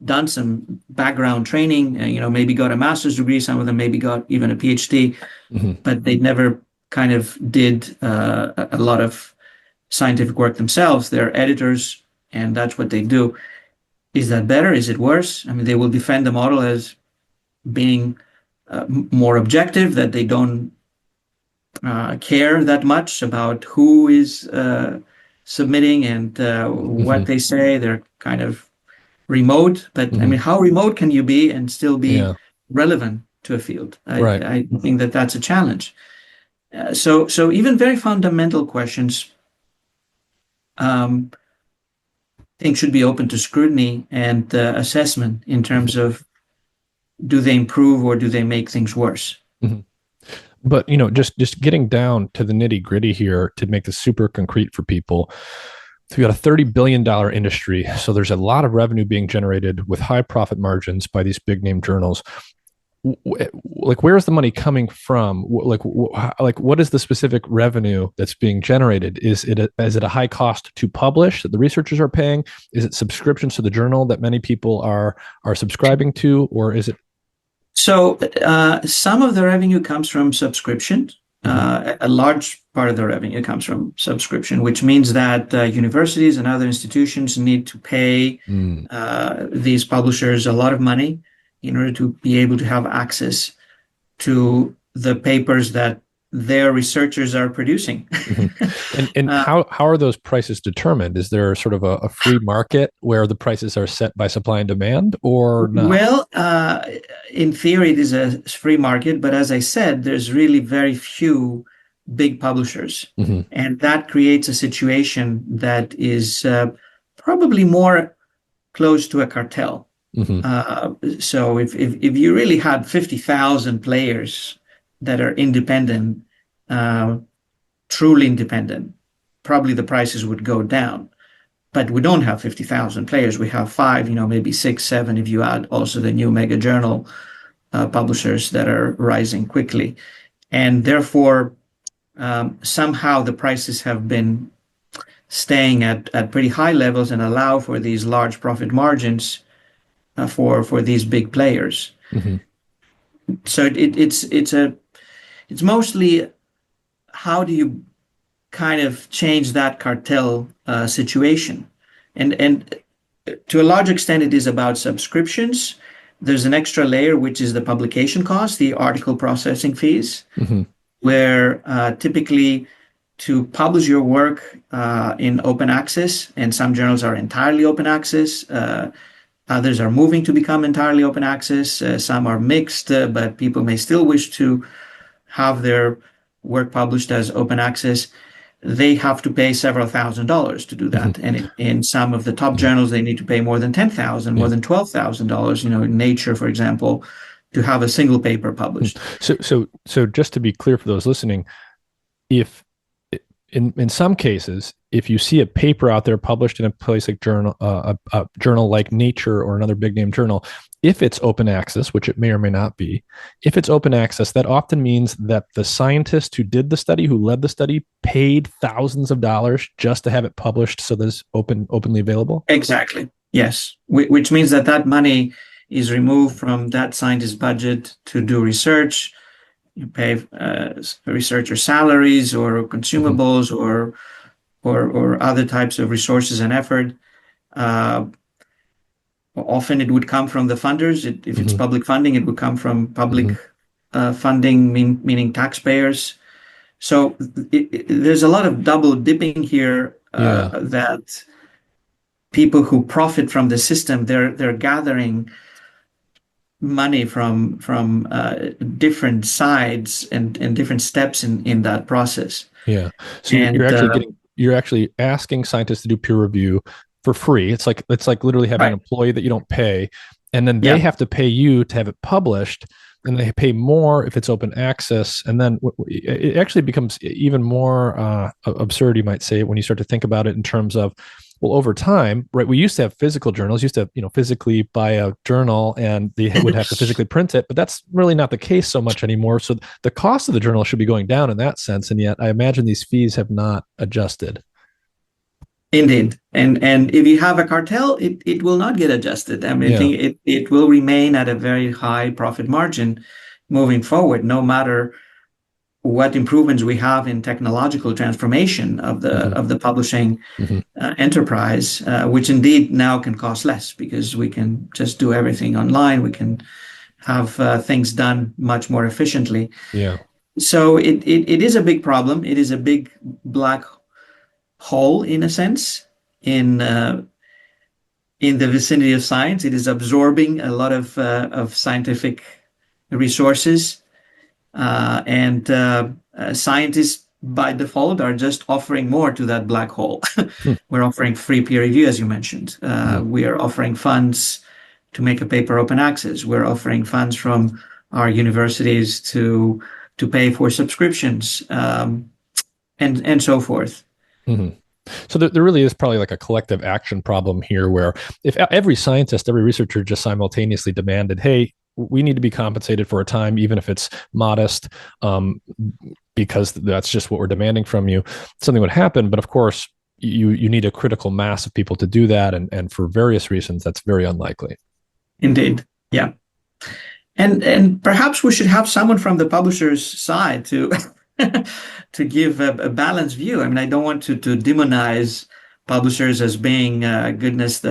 done some background training, maybe got a master's degree. Some of them maybe got even a PhD, but they never kind of did a lot of scientific work themselves. They're editors, and that's what they do. Is that better? Is it worse? I mean, they will defend the model as being more objective, that they don't care that much about who is submitting and what they say. They're kind of remote, but I mean, how remote can you be and still be relevant to a field? I think that that's a challenge. So even very fundamental questions, I think should be open to scrutiny and assessment in terms of do they improve or do they make things worse? But just getting down to the nitty gritty here to make this super concrete for people. So we got a $30 billion industry. So there's a lot of revenue being generated with high profit margins by these big name journals. Like, where's the money coming from? Like, what is the specific revenue that's being generated? Is it a high cost to publish that the researchers are paying? Is it subscriptions to the journal that many people are subscribing to, or is it? So some of the revenue comes from subscription. A large part of the revenue comes from subscription, which means that universities and other institutions need to pay these publishers a lot of money in order to be able to have access to the papers that their researchers are producing. And how are those prices determined? Is there sort of a free market where the prices are set by supply and demand, or not? Well, in theory, it is a free market, but as I said, there's really very few big publishers, and that creates a situation that is probably more close to a cartel. So if you really had 50,000 players that are independent, truly independent, probably the prices would go down. But we don't have 50,000 players. We have 5, maybe 6, 7, if you add also the new mega journal publishers that are rising quickly. And therefore, somehow the prices have been staying at pretty high levels and allow for these large profit margins for these big players. So it's mostly how do you kind of change that cartel situation, and to a large extent it is about subscriptions. There's an extra layer which is the publication cost, the article processing fees, where typically to publish your work in open access, and some journals are entirely open access. Others are moving to become entirely open access. Some are mixed, but people may still wish to have their work published as open access. They have to pay several $1,000s to do that. And in some of the top journals, they need to pay more than $10,000, more than $12,000, in Nature, for example, to have a single paper published. So just to be clear for those listening, if in some cases, if you see a paper out there published in a place like a journal like Nature or another big name journal, if it's open access, which it may or may not be, if it's open access, that often means that the scientist who did the study, who led the study, paid thousands of dollars just to have it published so that it's openly available? Exactly. Yes. Which means that money is removed from that scientist's budget to do research. You pay researcher salaries or consumables or other types of resources and effort. Often it would come from the funders. If it's public funding, it would come from public funding, meaning taxpayers. So there's a lot of double dipping here that people who profit from the system, they're gathering money from different sides and different steps in that process. Yeah. So you're actually asking scientists to do peer review for free. It's like literally having an employee that you don't pay, and then they Yeah. have to pay you to have it published, and they pay more if it's open access. And then it actually becomes even more absurd, you might say, when you start to think about it in terms of, well, over time, right? We used to have physical journals, used to, physically buy a journal and they would have to physically print it, but that's really not the case so much anymore. So the cost of the journal should be going down in that sense. And yet I imagine these fees have not adjusted. Indeed. And if you have a cartel, it will not get adjusted. I mean, I Yeah. think it will remain at a very high profit margin moving forward, no matter what improvements we have in technological transformation of Mm-hmm. the publishing Mm-hmm. enterprise, which indeed now can cost less because we can just do everything online. We can have things done much more efficiently. Yeah. So it is a big problem. It is a big black hole in a sense in the vicinity of science. It is absorbing a lot of scientific resources, and scientists by default are just offering more to that black hole. We're offering free peer review, as you mentioned. Mm-hmm. We are offering funds to make a paper open access. We're offering funds from our universities to pay for subscriptions, and so forth. Mm-hmm. So there really is probably like a collective action problem here where if every scientist, every researcher just simultaneously demanded, hey, we need to be compensated for a time, even if it's modest, because that's just what we're demanding from you, something would happen. But of course, you need a critical mass of people to do that. And for various reasons, that's very unlikely. Indeed. Yeah. And perhaps we should have someone from the publisher's side to to give a balanced view. I mean, I don't want to demonize publishers as being goodness,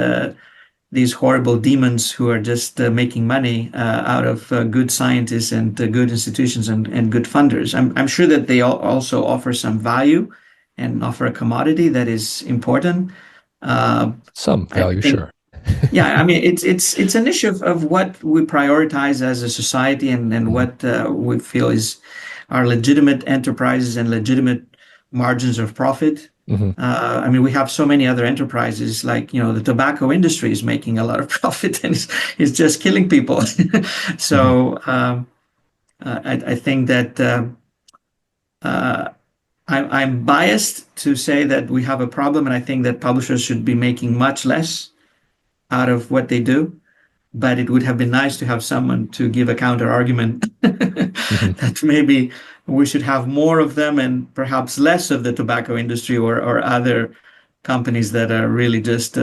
these horrible demons who are just making money out of good scientists and good institutions and good funders. I'm sure that they also offer some value and offer a commodity that is important. Some I value, think sure. yeah, I mean, it's an issue of what we prioritize as a society and Mm-hmm. what we feel is our legitimate enterprises and legitimate margins of profit. Mm-hmm. I mean, we have so many other enterprises, like, the tobacco industry is making a lot of profit and it's just killing people. Mm-hmm. So I think that uh, I'm biased to say that we have a problem, and I think that publishers should be making much less out of what they do. But it would have been nice to have someone to give a counter argument Mm-hmm. that maybe we should have more of them and perhaps less of the tobacco industry or other companies that are really just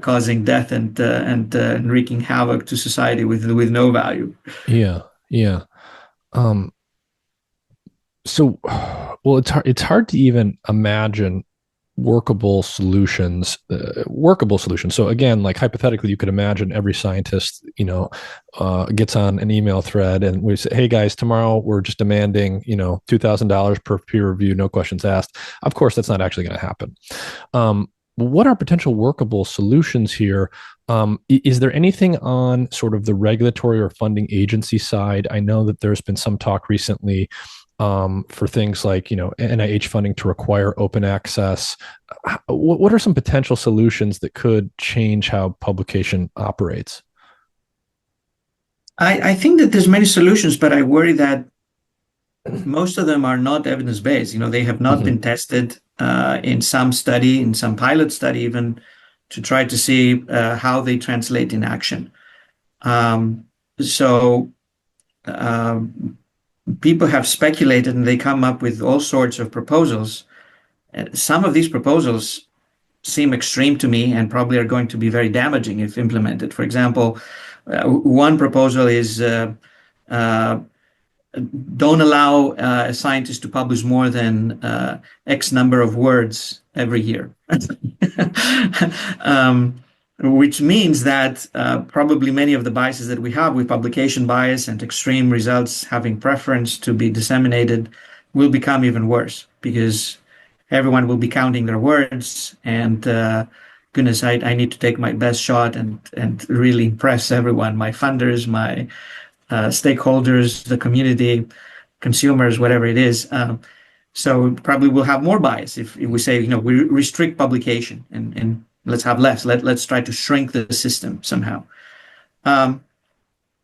causing death and wreaking havoc to society with no value. Yeah. Yeah. Um, so, well, it's hard to even imagine workable solutions. So again, like hypothetically, you could imagine every scientist, gets on an email thread and we say, hey guys, tomorrow we're just demanding, $2,000 per peer review, no questions asked. Of course, that's not actually going to happen. What are potential workable solutions here? Is there anything on sort of the regulatory or funding agency side? I know that there's been some talk recently for things like NIH funding to require open access. What are some potential solutions that could change how publication operates? I think that there's many solutions, but I worry that most of them are not evidence-based. They have not Mm-hmm. been tested in some study, in some pilot study even, to try to see how they translate in action. So people have speculated and they come up with all sorts of proposals. Some of these proposals seem extreme to me and probably are going to be very damaging if implemented. For example, one proposal is don't allow a scientist to publish more than X number of words every year. Which means that probably many of the biases that we have with publication bias and extreme results having preference to be disseminated will become even worse because everyone will be counting their words and goodness, I need to take my best shot and really impress everyone, my funders, my stakeholders, the community, consumers, whatever it is. So probably we'll have more bias if we say, we restrict publication and let's have less. Let's try to shrink the system somehow.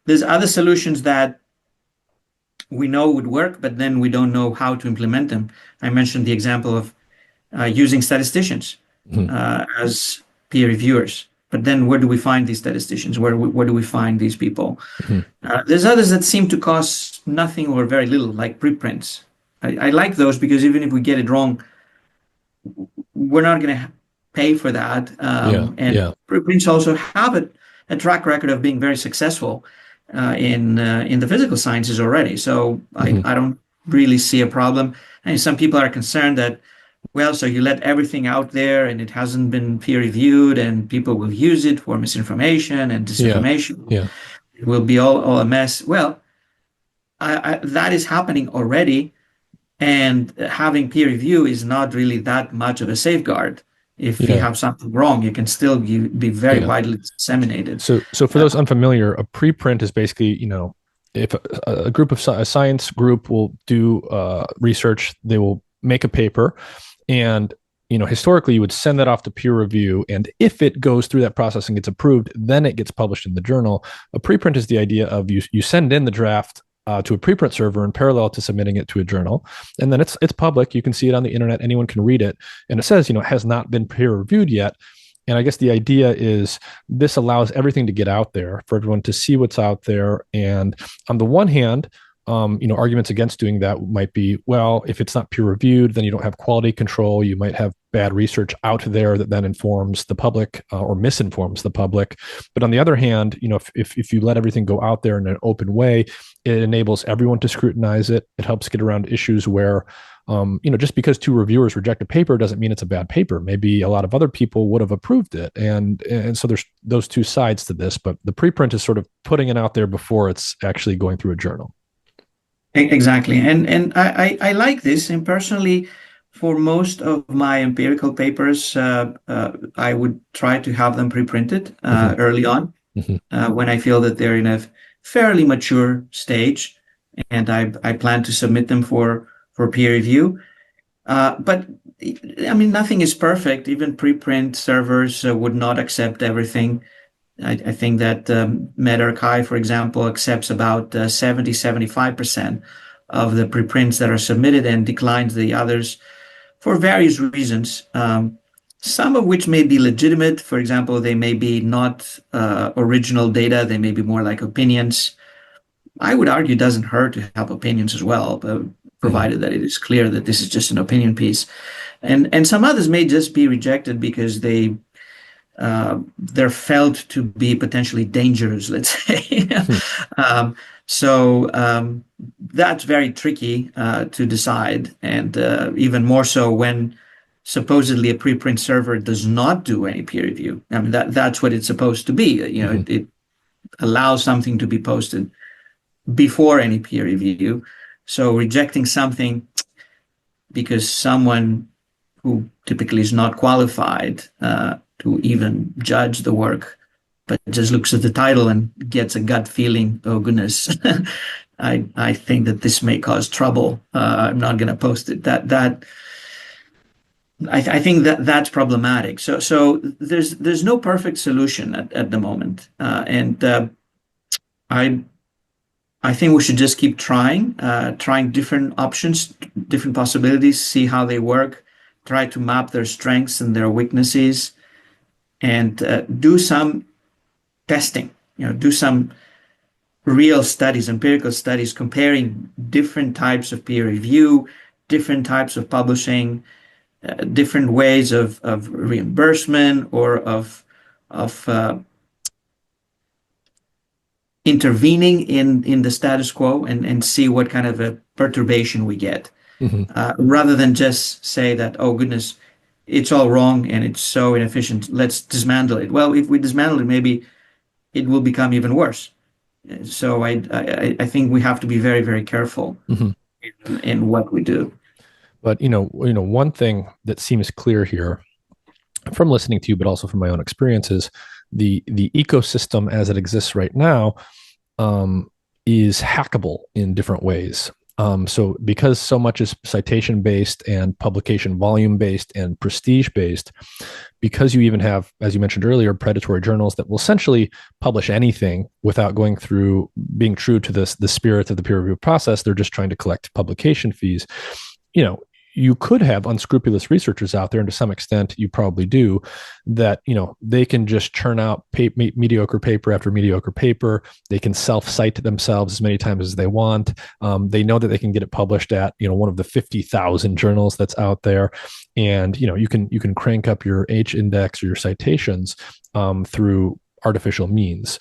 There's other solutions that we know would work, but then we don't know how to implement them. I mentioned the example of using statisticians Mhm. as peer reviewers. But then where do we find these statisticians? Where do we find these people? Mhm. There's others that seem to cost nothing or very little, like preprints. I like those because even if we get it wrong, we're not going to pay for that. Yeah. And Yeah. preprints also have a track record of being very successful in the physical sciences already. So Mhm. I don't really see a problem. And some people are concerned that, well, so you let everything out there and it hasn't been peer reviewed and people will use it for misinformation and Yeah. disinformation. Yeah. It will be all a mess. Well, that is happening already. And having peer review is not really that much of a safeguard. If you Yeah. have something wrong, you can still be very Yeah. widely disseminated. So for Uh, those unfamiliar, a preprint is basically, if a group of a science group will do research, they will make a paper, and historically you would send that off to peer review, and if it goes through that process and gets approved, then it gets published in the journal. A preprint is the idea of you send in the draft to a preprint server in parallel to submitting it to a journal, and then it's public. You can see it on the internet. Anyone can read it, and it says it has not been peer reviewed yet. And I guess the idea is this allows everything to get out there for everyone to see what's out there. And on the one hand, arguments against doing that might be, well, if it's not peer reviewed, then you don't have quality control. You might have bad research out there that then informs the public or misinforms the public. But on the other hand, if you let everything go out there in an open way, it enables everyone to scrutinize it. It helps get around issues where just because two reviewers reject a paper doesn't mean it's a bad paper. Maybe a lot of other people would have approved it. And so there's those two sides to this, but the preprint is sort of putting it out there before it's actually going through a journal. exactly. And I like this. And personally, for most of my empirical papers, I would try to have them pre-printed Mm-hmm. early on Mm-hmm. when I feel that they're in a fairly mature stage, and I plan to submit them for peer review. But I mean, nothing is perfect. Even preprint servers would not accept everything. I think that medRxiv, for example, accepts about 75% of the preprints that are submitted and declines the others for various reasons. Some of which may be legitimate. For example, they may be not original data. They may be more like opinions. I would argue it doesn't hurt to have opinions as well, Mm-hmm. provided that it is clear that this is just an opinion piece. And some others may just be rejected because they're felt to be potentially dangerous, let's say. um, so that's very tricky to decide, and even more so when supposedly a preprint server does not do any peer review. I mean, that's what it's supposed to be. Mm-hmm. It allows something to be posted before any peer review. So rejecting something because someone who typically is not qualified to even judge the work, but just looks at the title and gets a gut feeling, oh goodness, I think that this may cause trouble. I'm not going to post it. I think that that's problematic. So there's no perfect solution at the moment, and I I think we should just keep trying different options, different possibilities, see how they work, try to map their strengths and their weaknesses, and do some testing. Do some real studies, empirical studies, comparing different types of peer review, different types of publishing, different ways of reimbursement or of intervening in the status quo and see what kind of a perturbation we get, Mm-hmm. rather than just say that, oh goodness, it's all wrong and it's so inefficient, let's dismantle it. Well, if we dismantle it, maybe it will become even worse. So I think we have to be very, very careful Mm-hmm. in what we do. But one thing that seems clear here from listening to you, but also from my own experiences, the ecosystem as it exists right now um, is hackable in different ways. So because so much is citation based and publication volume based and prestige based, because you even have, as you mentioned earlier, predatory journals that will essentially publish anything without going through being true to the spirit of the peer review process, they're just trying to collect publication fees. You could have unscrupulous researchers out there, and to some extent you probably do, that they can just churn out mediocre paper after mediocre paper. They can self-cite themselves as many times as they want. They know that they can get it published at one of the 50,000 journals that's out there, and you can crank up your H-index or your citations through artificial means.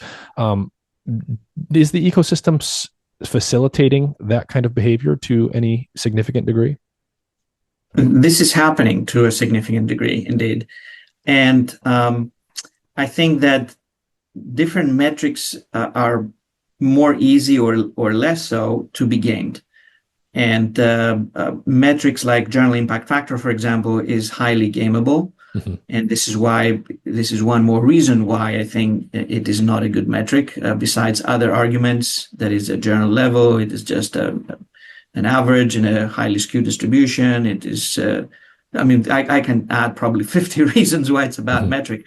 Is the ecosystem facilitating that kind of behavior to any significant degree? This is happening to a significant degree, indeed. And I think that different metrics are more easy or less so to be gamed. And metrics like journal impact factor, for example, is highly gameable. Mm-hmm. And this is one more reason why I think it is not a good metric, besides other arguments that is a journal level. It is just an average and a highly skewed distribution. It is, I can add probably 50 reasons why it's a bad metric,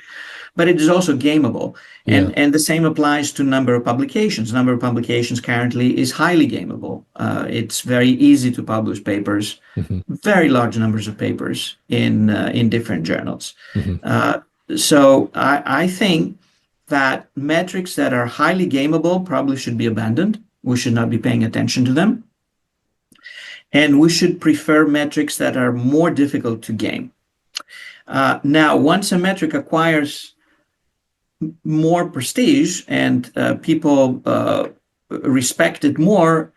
but it is also gameable. And the same applies to number of publications. Number of publications currently is highly gameable. It's very easy to publish papers, very large numbers of papers in different journals. So I think that metrics that are highly gameable probably should be abandoned. We should not be paying attention to them. And we should prefer metrics that are more difficult to game. Now, once a metric acquires more prestige and people respect it more,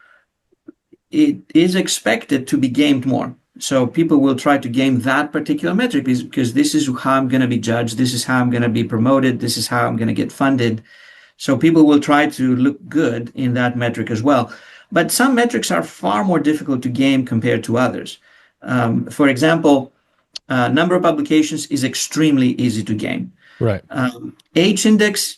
it is expected to be gamed more. So people will try to game that particular metric because this is how I'm going to be judged. This is how I'm going to be promoted. This is how I'm going to get funded. So people will try to look good in that metric as well. But some metrics are far more difficult to game compared to others. For example, number of publications is extremely easy to game. Right. H-index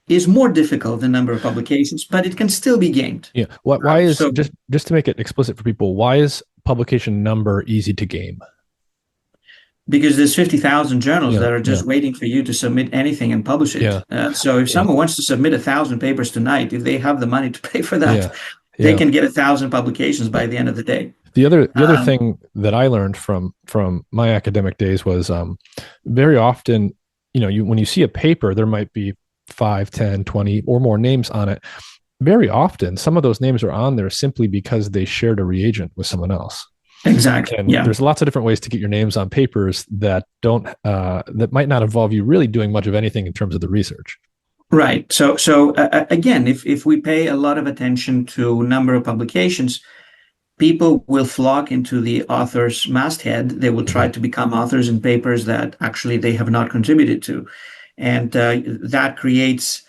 is more difficult than number of publications, but it can still be gamed. Yeah. Why is, just to make it explicit for people, why is publication number easy to game? Because there's 50,000 journals that are just waiting for you to submit anything and publish it. So if someone wants to submit 1,000 papers tonight, if they have the money to pay for that, they can get 1,000 publications by the end of the day. The other thing that I learned from my academic days was very often, when you see a paper, there might be 5, 10, 20 or more names on it. Very often, some of those names are on there simply because they shared a reagent with someone else. Exactly. And there's lots of different ways to get your names on papers that that might not involve you really doing much of anything in terms of the research. Right. So again, if we pay a lot of attention to number of publications, people will flock into the author's masthead. They will try to become authors in papers that actually they have not contributed to. And that creates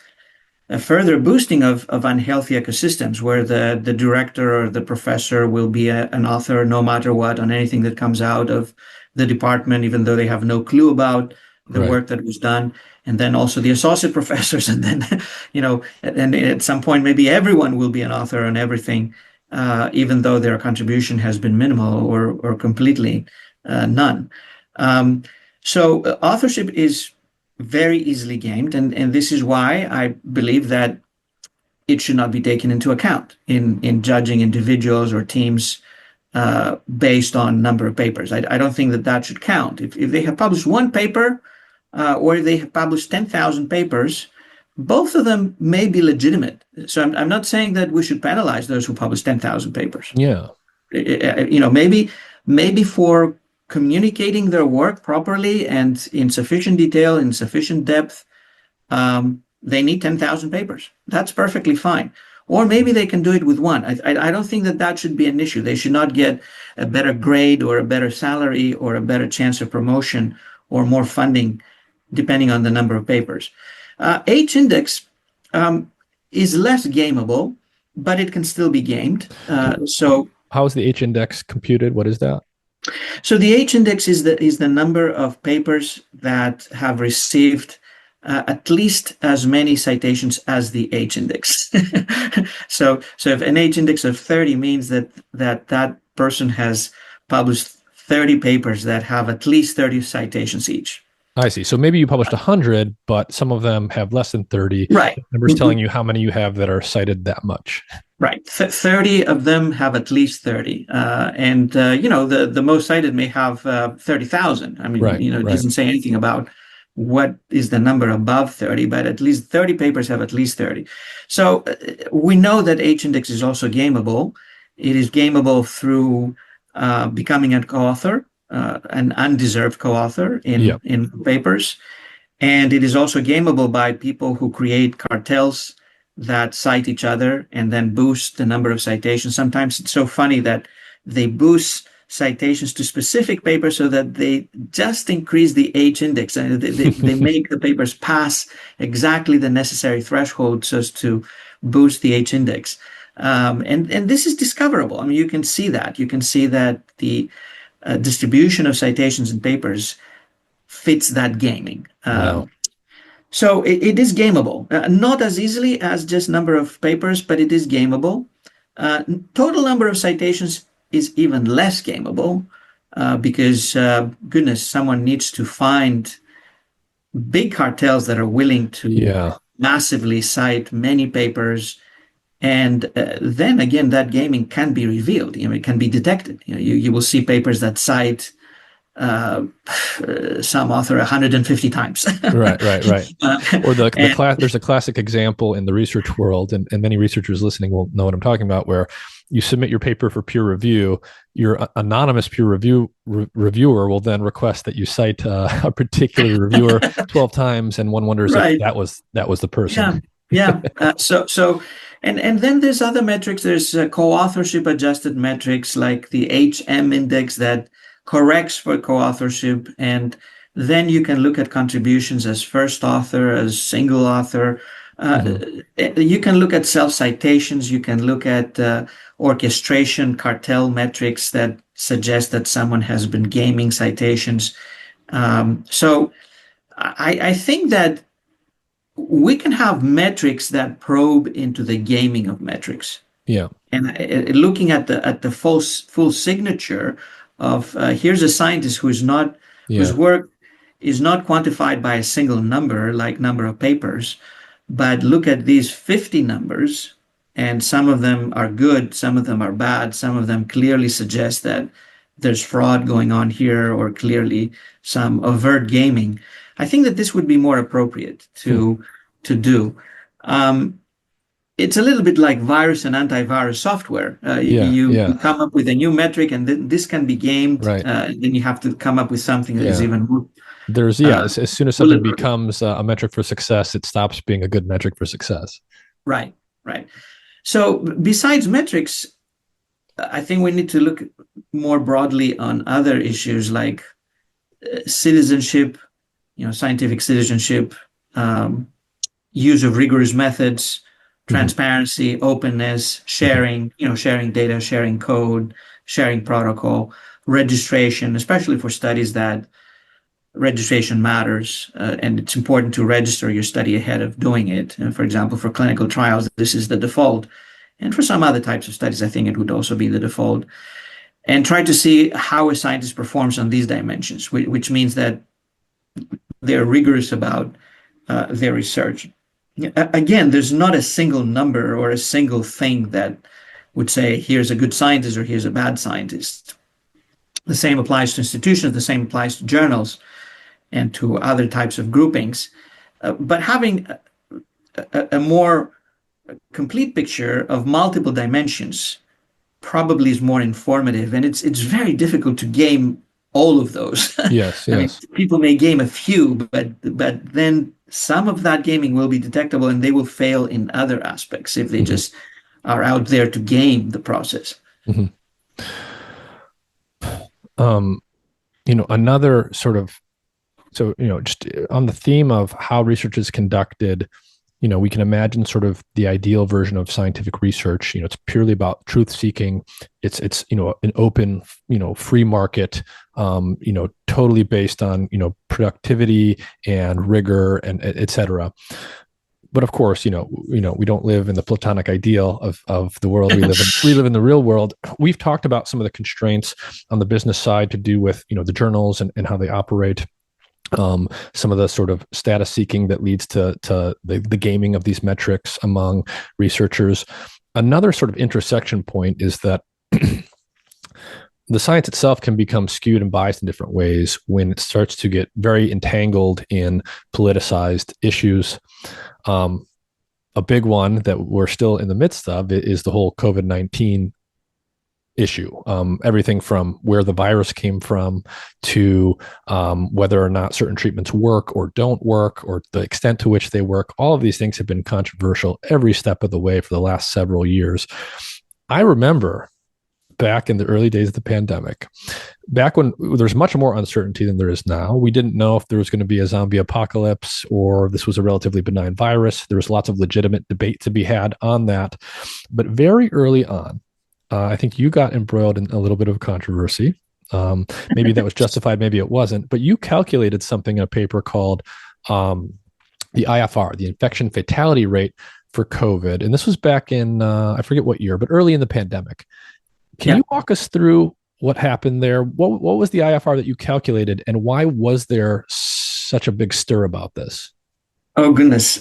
a further boosting of unhealthy ecosystems where the director or the professor will be an author no matter what on anything that comes out of the department, even though they have no clue about the work that was done. And then also the associate professors. And then, and at some point, maybe everyone will be an author on everything, even though their contribution has been minimal or completely none. So authorship is very easily gamed. And this is why I believe that it should not be taken into account in judging individuals or teams based on number of papers. I don't think that should count. If they have published one paper or if they have published 10,000 papers, both of them may be legitimate. So I'm not saying that we should penalize those who publish 10,000 papers. Yeah. Maybe for communicating their work properly and in sufficient detail, in sufficient depth, they need 10,000 papers. That's perfectly fine. Or maybe they can do it with one. I don't think that should be an issue. They should not get a better grade or a better salary or a better chance of promotion or more funding, depending on the number of papers. H-index is less gameable, but it can still be gamed. So how is the H-index computed? What is that? So the H-index is the number of papers that have received at least as many citations as the H index. So if an H index of 30 means that person has published 30 papers that have at least 30 citations each. I see. So maybe you published 100, but some of them have less than 30. Right. The number's telling you how many you have that are cited that much. Right. 30 of them have at least 30. And the most cited may have 30,000. I mean, Right, it right. doesn't say anything about what is the number above 30, but at least 30 papers have at least 30. So we know that H-index is also gameable. It is gameable through becoming a co-author, an undeserved co-author Yeah. in papers. And it is also gameable by people who create cartels that cite each other and then boost the number of citations. Sometimes it's so funny that they boost citations to specific papers so that they just increase the H index and they make the papers pass exactly the necessary threshold so as to boost the H index. And this is discoverable. I mean, you can see that. You can see that the distribution of citations in papers fits that gaming. Wow. So it is gameable, not as easily as just number of papers, but it is gameable. Total number of citations is even less gameable because, goodness, someone needs to find big cartels that are willing to massively cite many papers. And then again, that gaming can be revealed. It can be detected. You will see papers that cite some author 150 times. Right. Or there's a classic example in the research world, and many researchers listening will know what I'm talking about, where you submit your paper for peer review. Your anonymous peer reviewer will then request that you cite a particular reviewer 12 times, and one wonders if that was the person. Yeah. And then there's other metrics. There's co-authorship adjusted metrics like the HM index that corrects for co-authorship, and then you can look at contributions as first author, as single author. You can look at self-citations. You can look at orchestration, cartel metrics that suggest that someone has been gaming citations. So I think that we can have metrics that probe into the gaming of metrics. Yeah. And looking at the full signature of here's a scientist whose work is not quantified by a single number, like number of papers, but look at these 50 numbers, and some of them are good, some of them are bad, some of them clearly suggest that there's fraud going on here or clearly some overt gaming. I think that this would be more appropriate to do. It's a little bit like virus and antivirus software. You come up with a new metric, and this can be gamed. Right. Then you have to come up with something that is even more. As soon as something becomes a metric for success, it stops being a good metric for success. Right. So besides metrics, I think we need to look more broadly on other issues like citizenship, scientific citizenship, use of rigorous methods, transparency, openness, sharing, sharing data, sharing code, sharing protocol, registration, especially for studies that registration matters, and it's important to register your study ahead of doing it. And for example, for clinical trials, this is the default. And for some other types of studies, I think it would also be the default. And try to see how a scientist performs on these dimensions, which means that they're rigorous about their research. Again, there's not a single number or a single thing that would say, here's a good scientist or here's a bad scientist. The same applies to institutions, the same applies to journals and to other types of groupings. But having a more complete picture of multiple dimensions probably is more informative. And it's very difficult to game all of those. Yes. I mean, people may game a few, but then some of that gaming will be detectable and they will fail in other aspects if they just are out there to game the process. Another sort of, just on the theme of how research is conducted, we can imagine sort of the ideal version of scientific research. It's purely about truth seeking. It's an open, free market, totally based on, productivity and rigor and et cetera. But of course, we don't live in the platonic ideal of the world we live in. We live in the real world. We've talked about some of the constraints on the business side to do with, the journals and how they operate. Some of the sort of status seeking that leads to the gaming of these metrics among researchers. Another sort of intersection point is that the science itself can become skewed and biased in different ways when it starts to get very entangled in politicized issues. A big one that we're still in the midst of is the whole COVID-19 issue. Everything from where the virus came from to whether or not certain treatments work or don't work, or the extent to which they work. All of these things have been controversial every step of the way for the last several years. I remember back in the early days of the pandemic, back when there's much more uncertainty than there is now. We didn't know if there was going to be a zombie apocalypse or this was a relatively benign virus. There was lots of legitimate debate to be had on that. But very early on, I think you got embroiled in a little bit of controversy. Maybe that was justified, maybe it wasn't. But you calculated something in a paper called the IFR, the infection fatality rate for COVID. And this was back in, I forget what year, but early in the pandemic. Can you walk us through what happened there? What was the IFR that you calculated, and why was there such a big stir about this? Oh, goodness.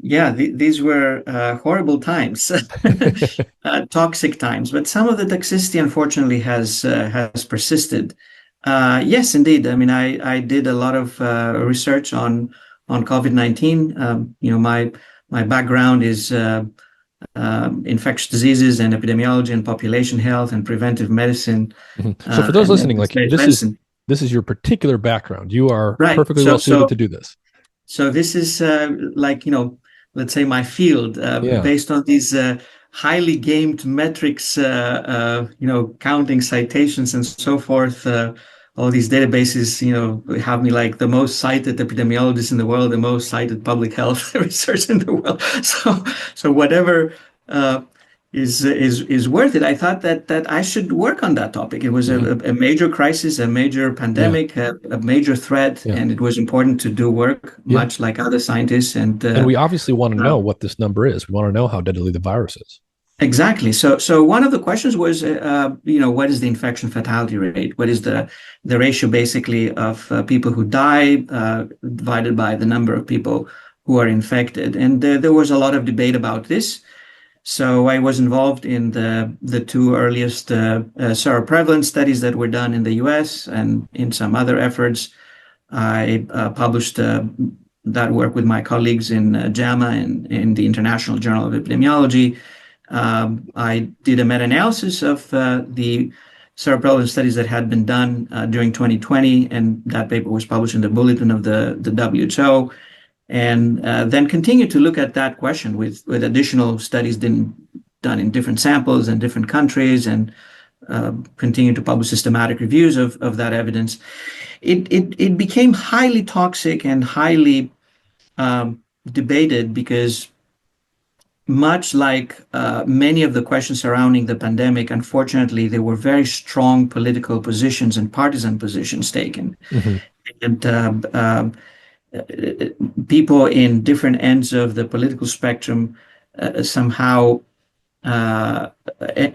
These were horrible times, toxic times, but some of the toxicity, unfortunately, has persisted. Yes, indeed. I mean, I did a lot of research on COVID-19. My background is infectious diseases and epidemiology and population health and preventive medicine. Mm-hmm. So for those listening, like this is your particular background. You are perfectly well suited to do this. So this is let's say my field, based on these highly gamed metrics, counting citations and so forth. All these databases, have me like the most cited epidemiologist in the world, the most cited public health research in the world. So whatever is worth it. I thought that I should work on that topic. It was a major crisis, a major pandemic, a major threat, and it was important to do work, much like other scientists. And we obviously want to know what this number is. We want to know how deadly the virus is. Exactly. So one of the questions was, what is the infection fatality rate? What is the ratio basically of people who die divided by the number of people who are infected? And there was a lot of debate about this. So I was involved in the two earliest seroprevalence studies that were done in the US and in some other efforts. I published that work with my colleagues in JAMA and in the International Journal of Epidemiology. I did a meta-analysis of the seroprevalence studies that had been done during 2020, and that paper was published in the bulletin of the WHO. And then continued to look at that question with additional studies done in different samples and different countries, and continued to publish systematic reviews of that evidence. It became highly toxic and highly debated because, much like many of the questions surrounding the pandemic, unfortunately, there were very strong political positions and partisan positions taken. Mm-hmm. And people in different ends of the political spectrum somehow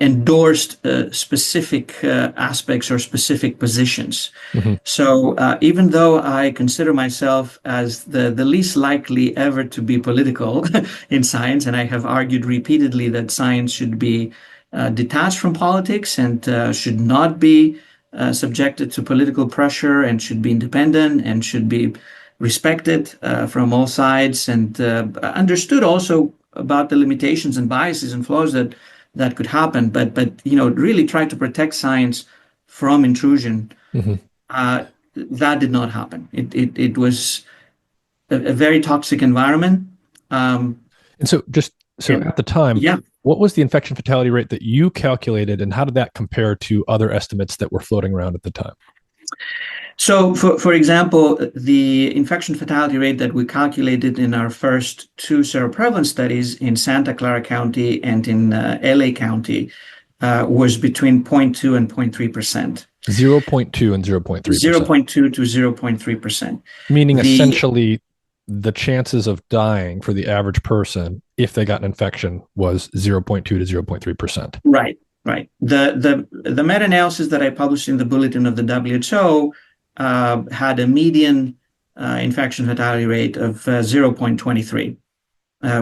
endorsed specific aspects or specific positions. Mm-hmm. So even though I consider myself as the least likely ever to be political in science, and I have argued repeatedly that science should be detached from politics and should not be subjected to political pressure and should be independent and should be respected from all sides, and understood also about the limitations and biases and flaws that could happen, but really try to protect science from intrusion. Mm-hmm. That did not happen. It was a very toxic environment. And so at the time, what was the infection fatality rate that you calculated, and how did that compare to other estimates that were floating around at the time? So, for example, the infection fatality rate that we calculated in our first two seroprevalence studies in Santa Clara County and in LA County was between 0.2 and 0.3%. 0.2 and 0.3%. 0.2 to 0.3%. Meaning essentially the chances of dying for the average person if they got an infection was 0.2 to 0.3%. Right, right. The meta-analysis that I published in the bulletin of the WHO had a median infection fatality rate of 0.23,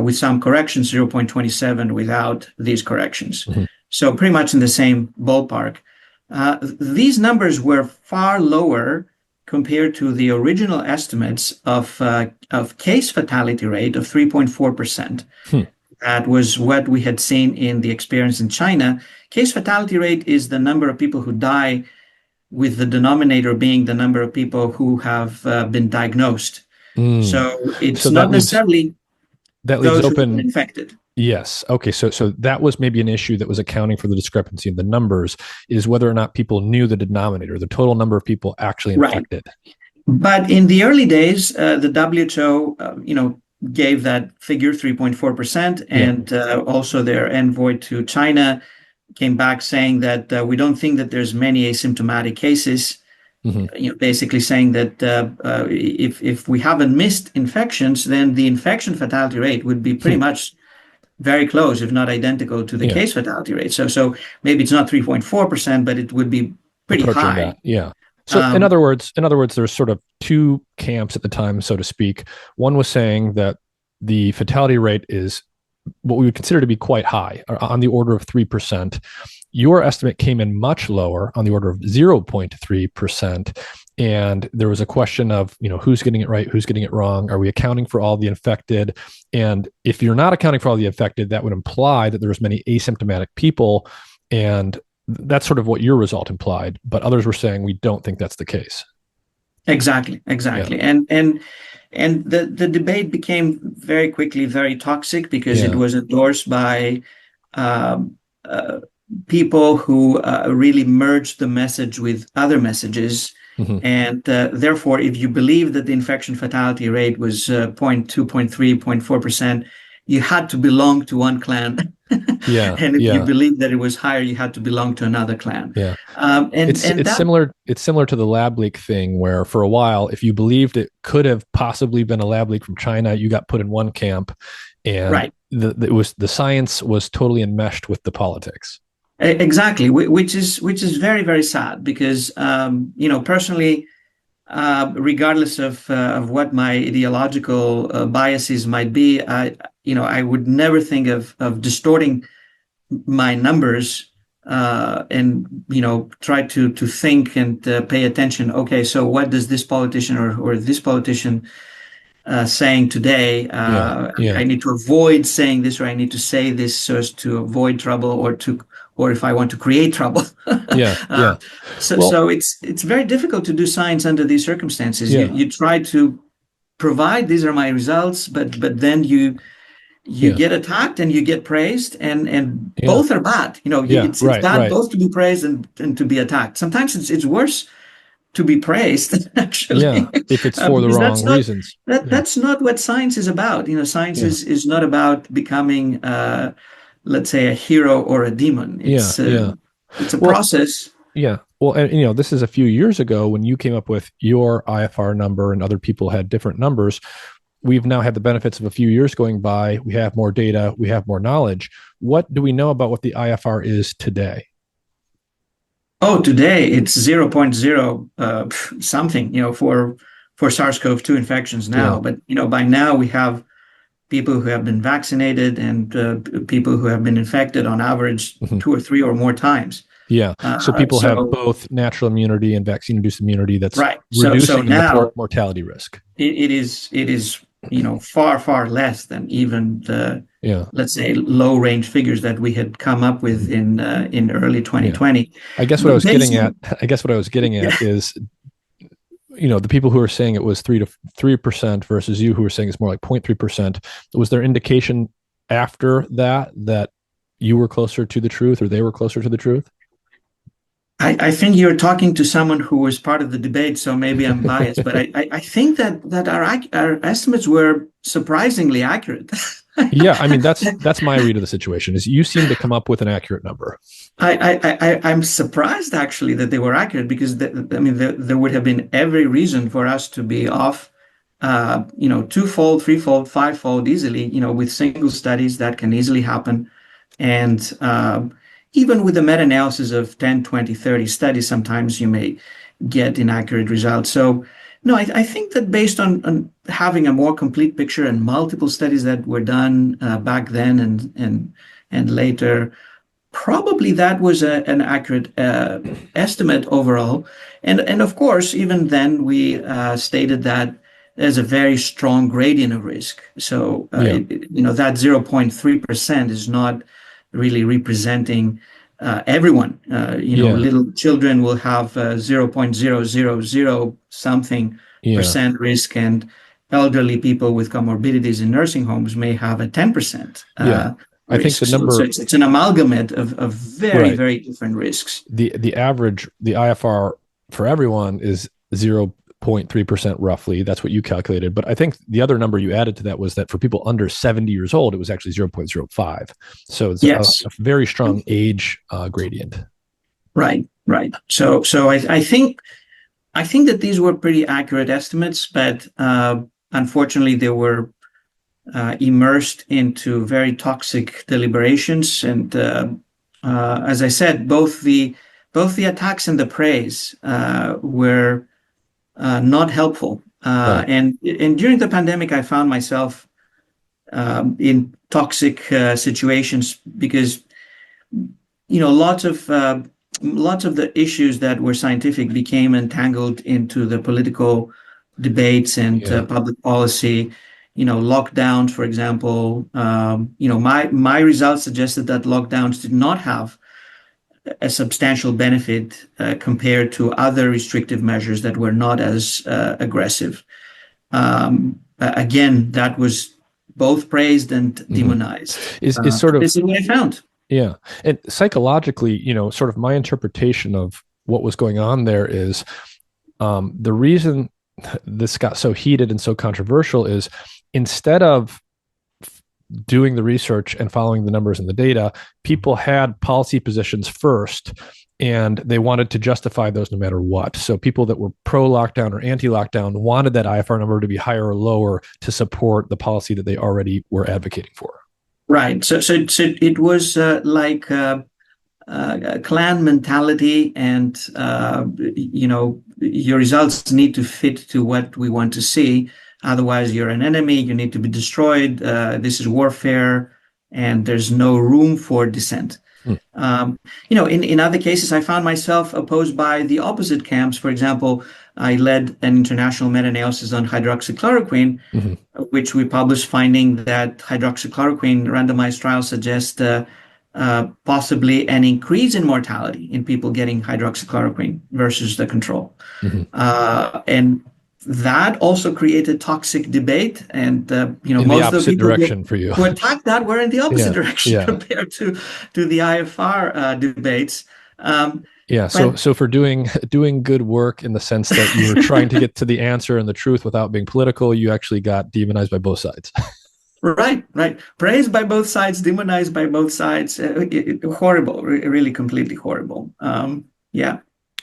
with some corrections, 0.27 without these corrections. Mm-hmm. So pretty much in the same ballpark. These numbers were far lower compared to the original estimates of case fatality rate of 3.4%. That was what we had seen in the experience in China. Case fatality rate is the number of people who die, with the denominator being the number of people who have been diagnosed. So it's not necessarily those who have been infected. Yes. Okay. So that was maybe an issue that was accounting for the discrepancy in the numbers, is whether or not people knew the denominator, the total number of people actually infected. Right. But in the early days, the WHO, gave that figure 3.4%, and also their envoy to China came back saying that we don't think that there's many asymptomatic cases. Mm-hmm. Basically saying that if we haven't missed infections, then the infection fatality rate would be pretty much very close, if not identical, to the case fatality rate. So maybe it's not 3.4%, but it would be pretty high. That. Yeah. So in other words, there's sort of two camps at the time, so to speak. One was saying that the fatality rate is what we would consider to be quite high, on the order of 3%. Your estimate came in much lower, on the order of 0.3%. And there was a question of, who's getting it right, who's getting it wrong? Are we accounting for all the infected? And if you're not accounting for all the infected, that would imply that there's many asymptomatic people. And that's sort of what your result implied. But others were saying, we don't think that's the case. Exactly. Yeah. And the debate became very quickly very toxic, because it was endorsed by people who really merged the message with other messages. Mm-hmm. And therefore, if you believe that the infection fatality rate was 0.2, 0.3, 0.4%, you had to belong to one clan. And if you believed that it was higher, you had to belong to another clan. Yeah. It's similar to the lab leak thing, where for a while, if you believed it could have possibly been a lab leak from China, you got put in one camp, and the science was totally enmeshed with the politics. Exactly, which is very, very sad, because personally, regardless of what my ideological biases might be, I would never think of distorting my numbers and try to think and pay attention. Okay, so what does this politician or this politician saying today? I need to avoid saying this, or I need to say this so as to avoid trouble, or if I want to create trouble. So it's very difficult to do science under these circumstances. You try to provide, these are my results, but then you get attacked and you get praised, and both are bad. It's bad both to be praised and to be attacked. Sometimes it's worse to be praised, actually. If it's for the wrong reasons. That's not what science is about. Science is not about becoming let's say a hero or a demon. It's a process. Yeah. Well, and this is a few years ago when you came up with your IFR number, and other people had different numbers. We've now had the benefits of a few years going by. We have more data. We have more knowledge. What do we know about what the IFR is today? Oh, today it's 0.0 something, for SARS-CoV-2 infections now. But, by now we have people who have been vaccinated and people who have been infected on average 2 or 3 or more times. Yeah. So people have both natural immunity and vaccine-induced immunity that's reducing the mortality risk. It is far, far less than even the, let's say, low-range figures that we had come up with in early 2020. I guess what I was getting at is, the people who are saying it was 3% versus you who are saying it's more like 0.3%. Was there indication after that you were closer to the truth, or they were closer to the truth? I think you're talking to someone who was part of the debate, so maybe I'm biased, but I think that our estimates were surprisingly accurate. Yeah, I mean that's my read of the situation. Is you seem to come up with an accurate number. I'm surprised actually that they were accurate because there would have been every reason for us to be off, twofold, threefold, fivefold easily, with single studies that can easily happen. And even with the meta-analysis of 10, 20, 30 studies, sometimes you may get inaccurate results. So, no, I think that based on having a more complete picture and multiple studies that were done back then and later, probably that was an accurate estimate overall. And of course, even then, we stated that there's a very strong gradient of risk. So, that 0.3% is not really representing everyone. Little children will have 0.000 something percent risk, and elderly people with comorbidities in nursing homes may have a 10% I think the number so it's an amalgamate of very, very different risks. The average, the IFR for everyone is 0.3% roughly. That's what you calculated. But I think the other number you added to that was that for people under 70 years old, it was actually 0.05. So it's a very strong age gradient. Right. So I think that these were pretty accurate estimates, but unfortunately they were immersed into very toxic deliberations, and as I said, both the attacks and the praise were not helpful. And during the pandemic, I found myself in toxic situations because lots of the issues that were scientific became entangled into the political debates and public policy. Lockdowns, for example, my results suggested that lockdowns did not have a substantial benefit compared to other restrictive measures that were not as aggressive. Again, that was both praised and demonized. Is sort of this is what I found. Yeah, and psychologically, sort of my interpretation of what was going on there is the reason this got so heated and so controversial is instead of doing the research and following the numbers and the data, people had policy positions first, and they wanted to justify those no matter what. So people that were pro-lockdown or anti-lockdown wanted that IFR number to be higher or lower to support the policy that they already were advocating for. Right. So it was like clan mentality, and your results need to fit to what we want to see. Otherwise, you're an enemy. You need to be destroyed. This is warfare, and there's no room for dissent. In other cases, I found myself opposed by the opposite camps. For example, I led an international meta-analysis on hydroxychloroquine, which we published, finding that hydroxychloroquine randomized trials suggest possibly an increase in mortality in people getting hydroxychloroquine versus the control. And that also created toxic debate, and most of the people who attacked that were in the opposite direction compared to the IFR debates. So for doing good work in the sense that you were trying to get to the answer and the truth without being political, you actually got demonized by both sides. Right. Praised by both sides, demonized by both sides. Horrible, really completely horrible.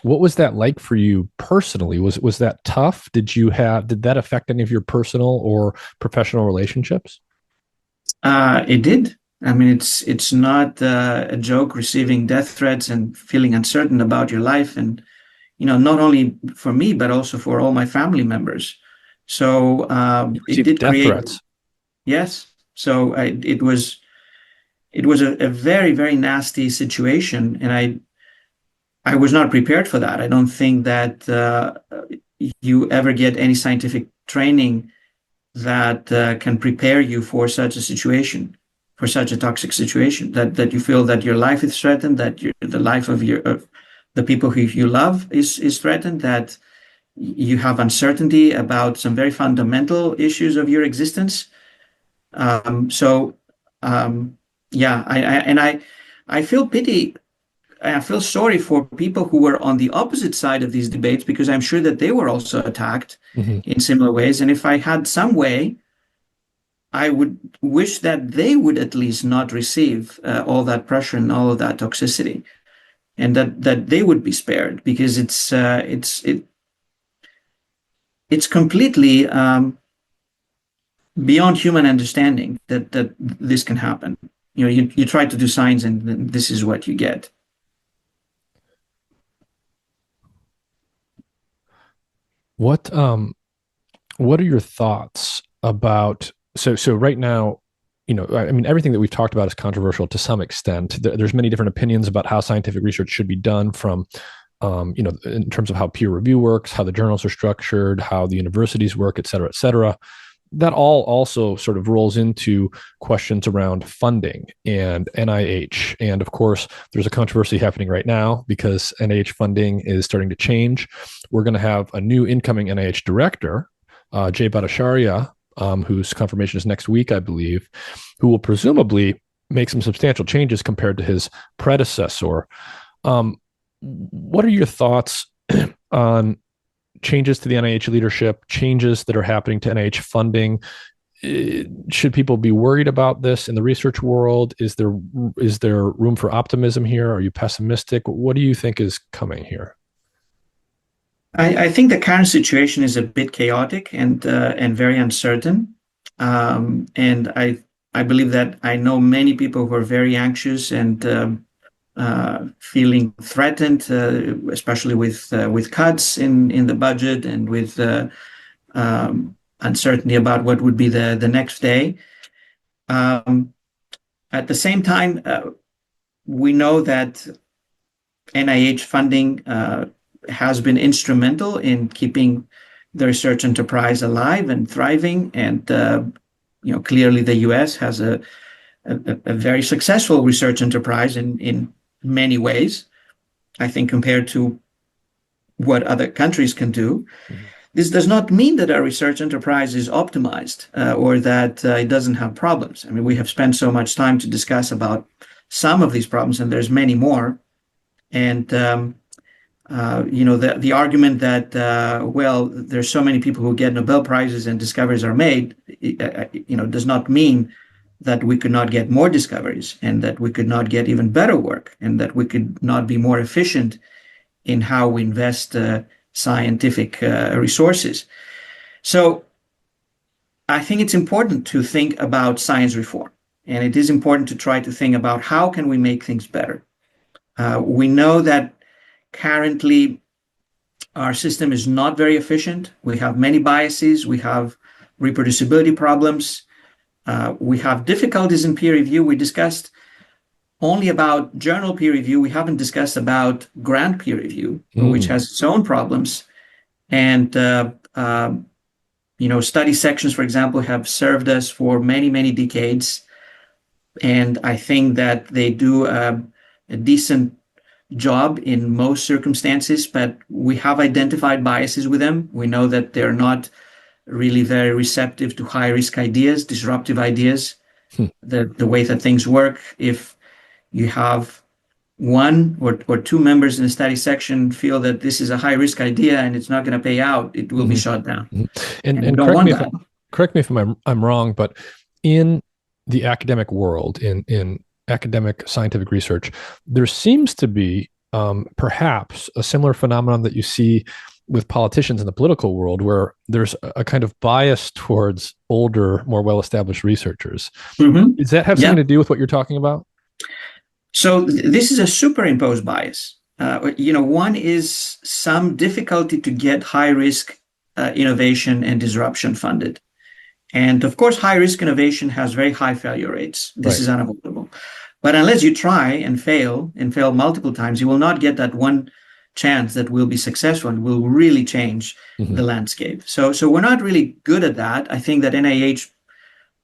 What was that like for you personally? Was that tough? Did that affect any of your personal or professional relationships? It did. I mean, it's not a joke receiving death threats and feeling uncertain about your life, and not only for me but also for all my family members. So it did death create threats. Yes. So it was a very, very nasty situation, and I was not prepared for that. I don't think that you ever get any scientific training that can prepare you for such a situation, for such a toxic situation, that you feel that your life is threatened, that the life of the people who you love is threatened, that you have uncertainty about some very fundamental issues of your existence. I feel pity I feel sorry for people who were on the opposite side of these debates, because I'm sure that they were also attacked in similar ways. And if I had some way, I would wish that they would at least not receive all that pressure and all of that toxicity, and that they would be spared, because it's completely beyond human understanding that this can happen. You try to do science, and this is what you get. What are your thoughts about, so right now, I mean, everything that we've talked about is controversial to some extent. There's many different opinions about how scientific research should be done, from in terms of how peer review works, how the journals are structured, how the universities work, et cetera, et cetera. That all also sort of rolls into questions around funding and NIH. And of course, there's a controversy happening right now because NIH funding is starting to change. We're going to have a new incoming NIH director, Jay Bhattacharya, whose confirmation is next week, I believe, who will presumably make some substantial changes compared to his predecessor. What are your thoughts on changes to the NIH leadership, changes that are happening to NIH funding? Should people be worried about this in the research world? Is there room for optimism here? Are you pessimistic? What do you think is coming here? I think the current situation is a bit chaotic and very uncertain. And I believe that I know many people who are very anxious and feeling threatened, especially with cuts in the budget, and with uncertainty about what would be the next day. At the same time, we know that NIH funding has been instrumental in keeping the research enterprise alive and thriving, and clearly the U.S. has a very successful research enterprise in many ways, I think, compared to what other countries can do. Mm-hmm. This does not mean that our research enterprise is optimized or that it doesn't have problems. I mean, we have spent so much time to discuss about some of these problems, and there's many more. And the argument that there's so many people who get Nobel Prizes and discoveries are made, does not mean that we could not get more discoveries, and that we could not get even better work, and that we could not be more efficient in how we invest scientific resources. So I think it's important to think about science reform, and it is important to try to think about how can we make things better. We know that currently our system is not very efficient. We have many biases. We have reproducibility problems. We have difficulties in peer review. We discussed only about journal peer review. We haven't discussed about grant peer review, which has its own problems. And, study sections, for example, have served us for many, many decades. And I think that they do a decent job in most circumstances, but we have identified biases with them. We know that they're not really very receptive to high-risk ideas, disruptive ideas, the way that things work. If you have one or two members in the study section feel that this is a high-risk idea and it's not going to pay out, it will be shut down. And we don't want that. Correct me if I'm wrong, but in the academic world, in academic scientific research, there seems to be perhaps a similar phenomenon that you see with politicians in the political world, where there's a kind of bias towards older, more well-established researchers. Mm-hmm. Does that have something to do with what you're talking about? So this is a superimposed bias. One is some difficulty to get high-risk innovation and disruption funded. And of course, high-risk innovation has very high failure rates. This is unavoidable. But unless you try and fail multiple times, you will not get that one chance that will be successful and will really change the landscape. So we're not really good at that. I think that NIH,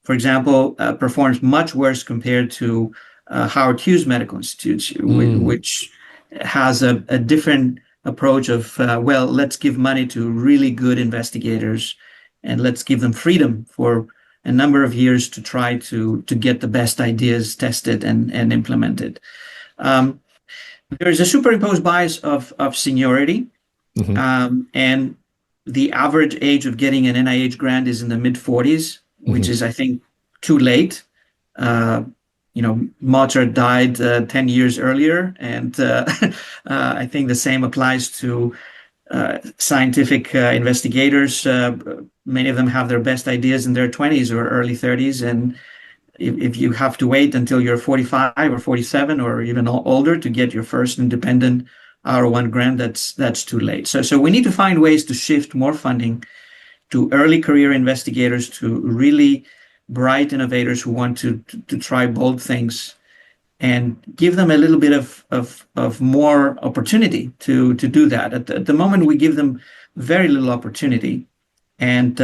for example, performs much worse compared to Howard Hughes Medical Institute, which has a different approach of, let's give money to really good investigators and let's give them freedom for a number of years to try to get the best ideas tested and implemented. There is a superimposed bias of seniority, and the average age of getting an NIH grant is in the mid 40s, which is, I think, too late. Mozart died 10 years earlier, and I think the same applies to scientific investigators. Many of them have their best ideas in their 20s or early 30s, and if you have to wait until you're 45 or 47 or even older to get your first independent R1 grant, that's too late. So we need to find ways to shift more funding to early career investigators, to really bright innovators who want to try bold things, and give them a little bit of more opportunity to do that. At the moment, we give them very little opportunity, and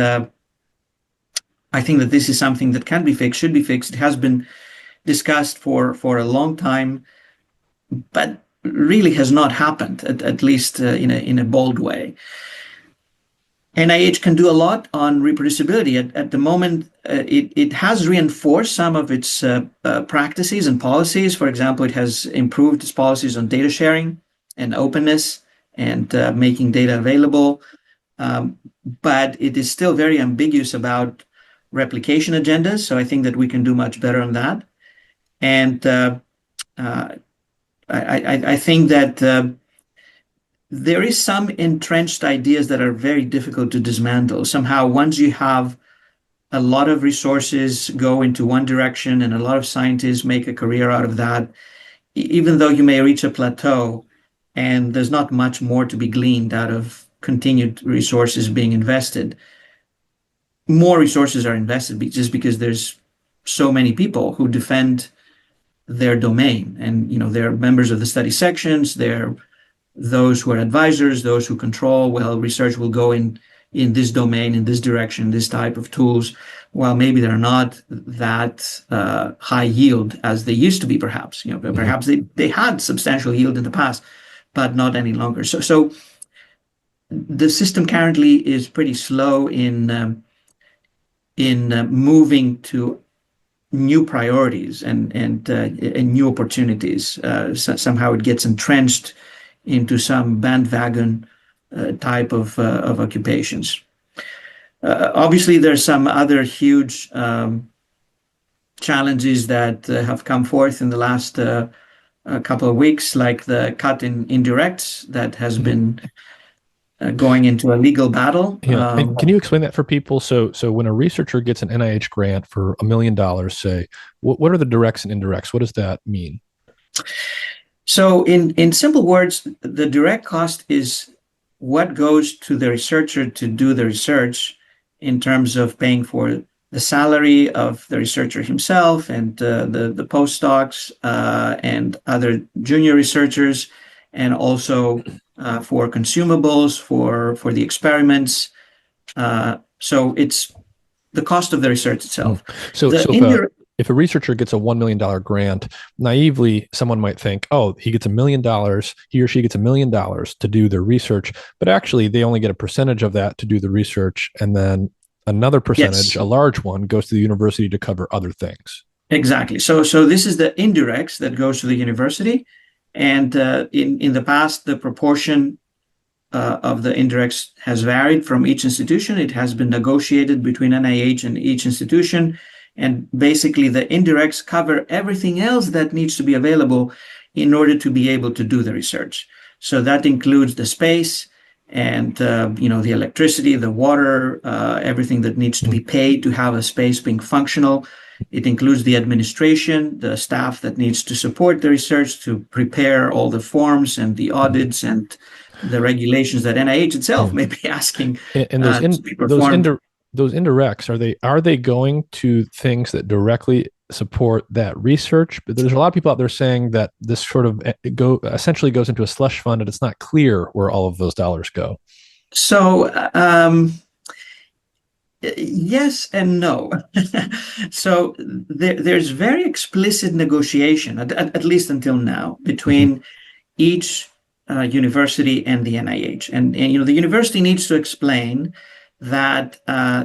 I think that this is something that can be fixed, should be fixed. It has been discussed for a long time, but really has not happened, at least in a bold way. NIH can do a lot on reproducibility. At the moment, it has reinforced some of its practices and policies. For example, it has improved its policies on data sharing and openness and making data available. But it is still very ambiguous about replication agendas. So I think that we can do much better on that. And I think that there is some entrenched ideas that are very difficult to dismantle. Somehow, once you have a lot of resources go into one direction and a lot of scientists make a career out of that, even though you may reach a plateau and there's not much more to be gleaned out of continued resources being invested, more resources are invested just because there's so many people who defend their domain. And, they're members of the study sections, they're those who are advisors, those who control, well, research will go in this domain, in this direction, this type of tools, while maybe they're not that high yield as they used to be, perhaps. Perhaps they had substantial yield in the past, but not any longer. So the system currently is pretty slow in moving to new priorities and new opportunities. Somehow it gets entrenched into some bandwagon type of occupations. Obviously, there's some other huge challenges that have come forth in the last couple of weeks, like the cut in indirects that has been going into a legal battle. Yeah. And can you explain that for people? So when a researcher gets an NIH grant for $1 million, say, what are the directs and indirects? What does that mean? So in simple words, the direct cost is what goes to the researcher to do the research in terms of paying for the salary of the researcher himself and the postdocs and other junior researchers, and also for consumables, for the experiments. So it's the cost of the research itself. If a researcher gets a $1 million grant, naively, someone might think, oh, he gets $1 million, he or she gets $1 million to do their research, but actually they only get a percentage of that to do the research, and then another percentage, a large one, goes to the university to cover other things. Exactly. So this is the indirects that goes to the university, and in the past, the proportion of the indirects has varied from each institution. It has been negotiated between NIH and each institution. And basically, the indirects cover everything else that needs to be available in order to be able to do the research. So that includes the space and the electricity, the water, everything that needs to be paid to have a space being functional. It includes the administration, the staff that needs to support the research, to prepare all the forms and the audits and the regulations that NIH itself may be asking to be performed. Those indirects, are they going to things that directly support that research? But there's a lot of people out there saying that this sort of essentially goes into a slush fund, and it's not clear where all of those dollars go. So yes and no. So there's very explicit negotiation, at least until now, between each university and the NIH, and the university needs to explain that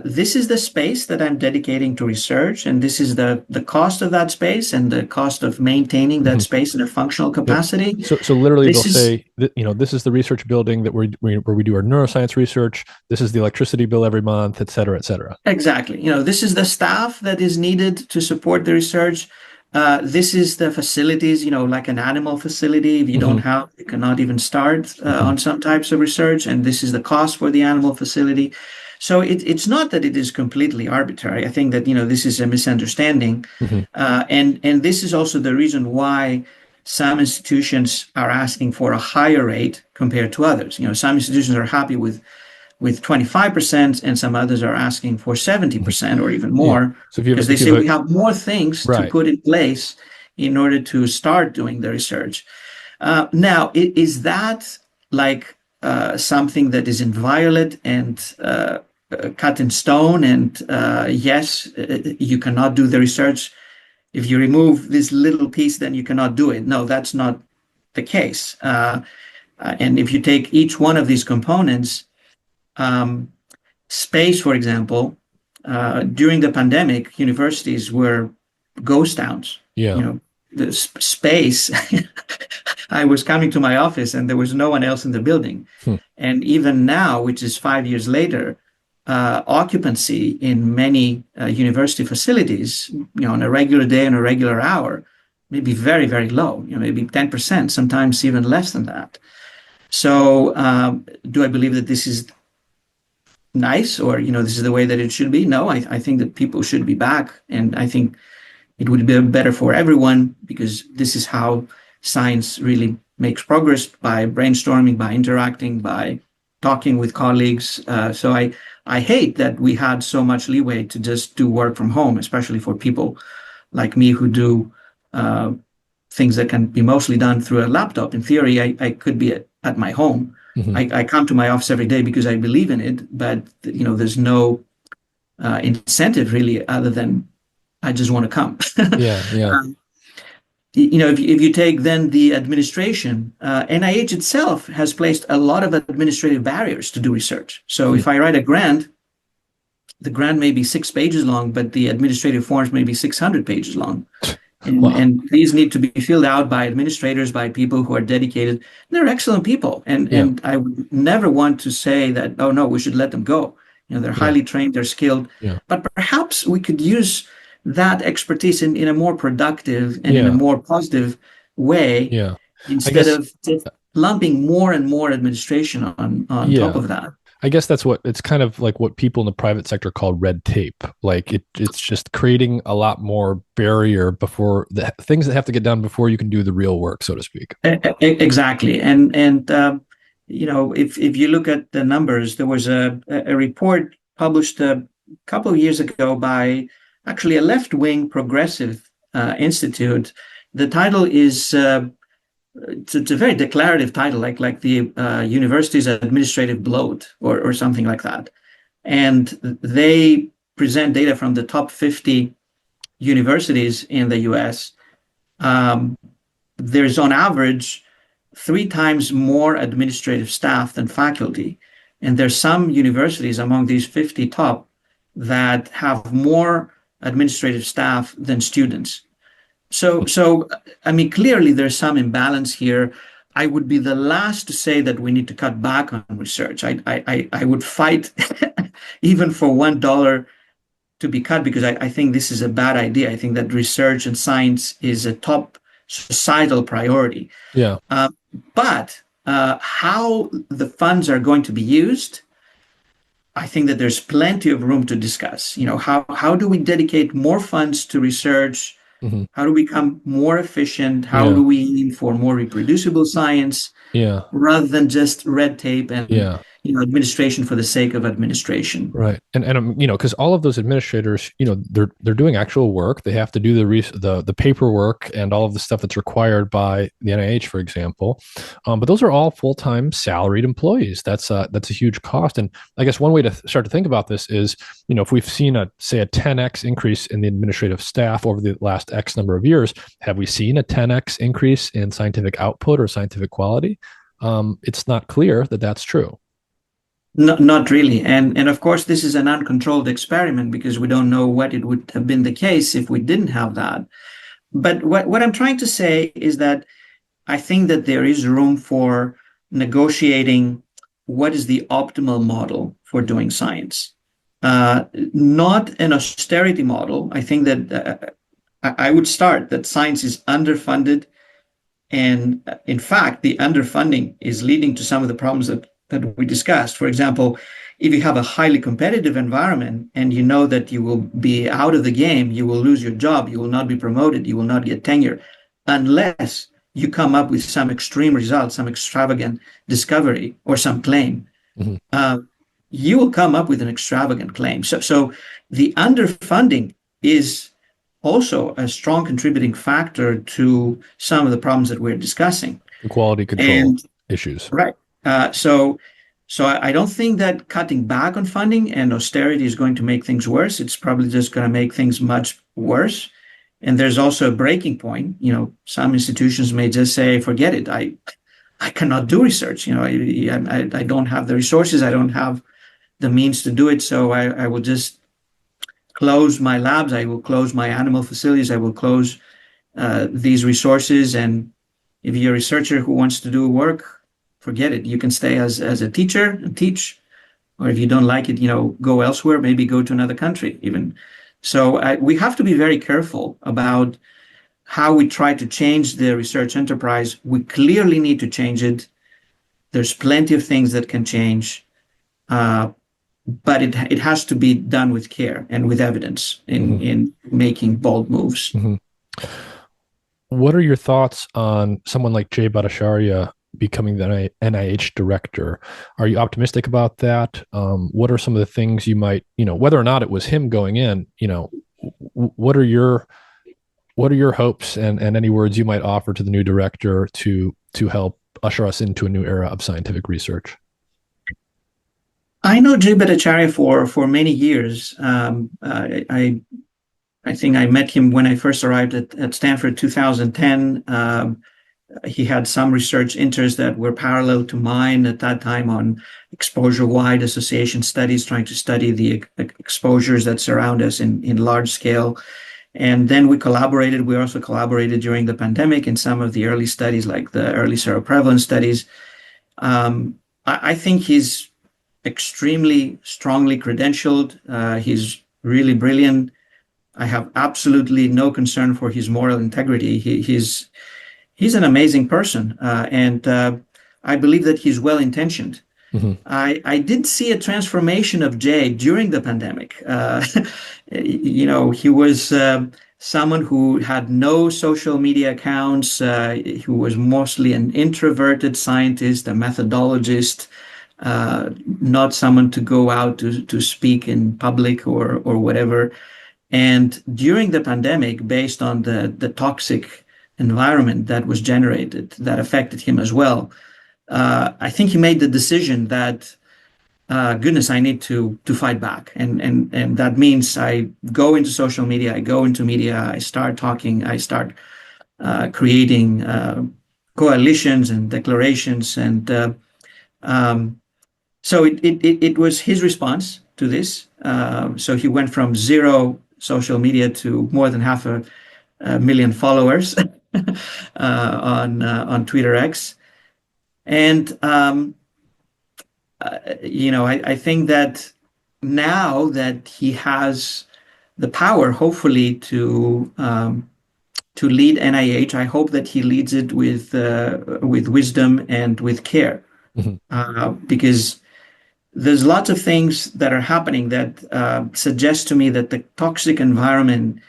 this is the space that I'm dedicating to research, and this is the cost of that space and the cost of maintaining that space in a functional Yep. capacity. So literally they'll This is say that, this is the research building that where we do our neuroscience research. This is the electricity bill every month, et cetera, et cetera. exactly, this is the staff that is needed to support the research. This is the facilities, like an animal facility. If you don't have, you cannot even start on some types of research, and this is the cost for the animal facility. So it's not that it is completely arbitrary. I think that this is a misunderstanding, and this is also the reason why some institutions are asking for a higher rate compared to others. Some institutions are happy with 25%, and some others are asking for 70% or even more, yeah. So because they say we have more things to put in place in order to start doing the research. Now, is that like something that is inviolate and cut in stone? And yes, you cannot do the research. If you remove this little piece, then you cannot do it. No, that's not the case. And if you take each one of these components, space, for example, during the pandemic, universities were ghost towns. Yeah. The space. I was coming to my office and there was no one else in the building. And even now, which is 5 years later, occupancy in many university facilities, on a regular day and a regular hour, may be very, very low. Maybe 10%, sometimes even less than that. So, do I believe that this is nice, or this is the way that it should be? No, I think that people should be back, and I think it would be better for everyone, because this is how science really makes progress, by brainstorming, by interacting, by talking with colleagues. So I hate that we had so much leeway to just do work from home, especially for people like me who do things that can be mostly done through a laptop. In theory, I could be at my home. I come to my office every day because I believe in it, but there's no incentive really, other than I just want to come. Yeah. If you take then the administration, NIH itself has placed a lot of administrative barriers to do research. So if I write a grant, the grant may be 6 pages long, but the administrative forms may be 600 pages long. And these need to be filled out by administrators, by people who are dedicated. They're excellent people. And I would never want to say that, oh, no, we should let them go. They're highly trained, they're skilled. But perhaps we could use that expertise in a more productive and in a more positive way, instead of just lumping more and more administration on top of that. I guess that's what it's kind of like what people in the private sector call red tape. Like it's just creating a lot more barrier before the things that have to get done before you can do the real work, so to speak. Exactly. And if you look at the numbers, there was a report published a couple of years ago by actually a left-wing progressive institute. The title is it's a very declarative title, like the university's administrative bloat, or something like that. And they present data from the top 50 universities in the US. There's on average 3 times more administrative staff than faculty. And there's some universities among these 50 top that have more administrative staff than students. So I mean, clearly there's some imbalance here. I would be the last to say that we need to cut back on research. I would fight even for $1 to be cut, because I think this is a bad idea. I think that research and science is a top societal priority. But how the funds are going to be used, I think that there's plenty of room to discuss. How do we dedicate more funds to research? How do we become more efficient? How do we aim for more reproducible science, rather than just red tape and administration for the sake of administration? Right. And because all of those administrators, they're doing actual work. They have to do the paperwork and all of the stuff that's required by the NIH, for example. But those are all full-time salaried employees. That's a huge cost. And I guess one way to start to think about this is, if we've seen a 10x increase in the administrative staff over the last X number of years, have we seen a 10x increase in scientific output or scientific quality? It's not clear that that's true. Not really. And of course, this is an uncontrolled experiment because we don't know what it would have been the case if we didn't have that. But what I'm trying to say is that I think that there is room for negotiating what is the optimal model for doing science. Not an austerity model. I think that I would start that science is underfunded. And in fact, the underfunding is leading to some of the problems that we discussed. For example, if you have a highly competitive environment and you know that you will be out of the game, you will lose your job, you will not be promoted, you will not get tenure, unless you come up with some extreme result, some extravagant discovery or some claim. Mm-hmm. You will come up with an extravagant claim. So the underfunding is also a strong contributing factor to some of the problems that we're discussing. The quality control issues. Right. So I don't think that cutting back on funding and austerity is going to make things worse. It's probably just going to make things much worse. And there's also a breaking point. Some institutions may just say, forget it. I cannot do research. I don't have the resources. I don't have the means to do it. So I will just close my labs. I will close my animal facilities. I will close these resources. And if you're a researcher who wants to do work, forget it. You can stay as a teacher and teach, or if you don't like it, go elsewhere, maybe go to another country even. So we have to be very careful about how we try to change the research enterprise. We clearly need to change it. There's plenty of things that can change, but it has to be done with care and with evidence in making bold moves. Mm-hmm. What are your thoughts on someone like Jay Bhattacharya becoming the NIH director? Are you optimistic about that? What are some of the things you might, whether or not it was him going in, what are your hopes and any words you might offer to the new director to help usher us into a new era of scientific research? I know Jay Bhattacharya for many years. I think I met him when I first arrived at Stanford 2010. He had some research interests that were parallel to mine at that time on exposure-wide association studies, trying to study the exposures that surround us in large scale. And then we collaborated. We also collaborated during the pandemic in some of the early studies, like the early seroprevalence studies. I think he's extremely strongly credentialed. He's really brilliant. I have absolutely no concern for his moral integrity. He's an amazing person, and I believe that he's well-intentioned. Mm-hmm. I did see a transformation of Jay during the pandemic. He was someone who had no social media accounts, who was mostly an introverted scientist, a methodologist, not someone to go out to speak in public or whatever. And during the pandemic, based on the toxic environment that was generated, that affected him as well, I think he made the decision that, goodness, I need to fight back. And that means I go into social media, I go into media, I start talking, I start creating coalitions and declarations. And so it was his response to this. So he went from zero social media to more than 500,000 followers on Twitter X. And I think that now that he has the power, hopefully, to lead NIH, I hope that he leads it with wisdom and with care, because there's lots of things that are happening that suggest to me that the toxic environment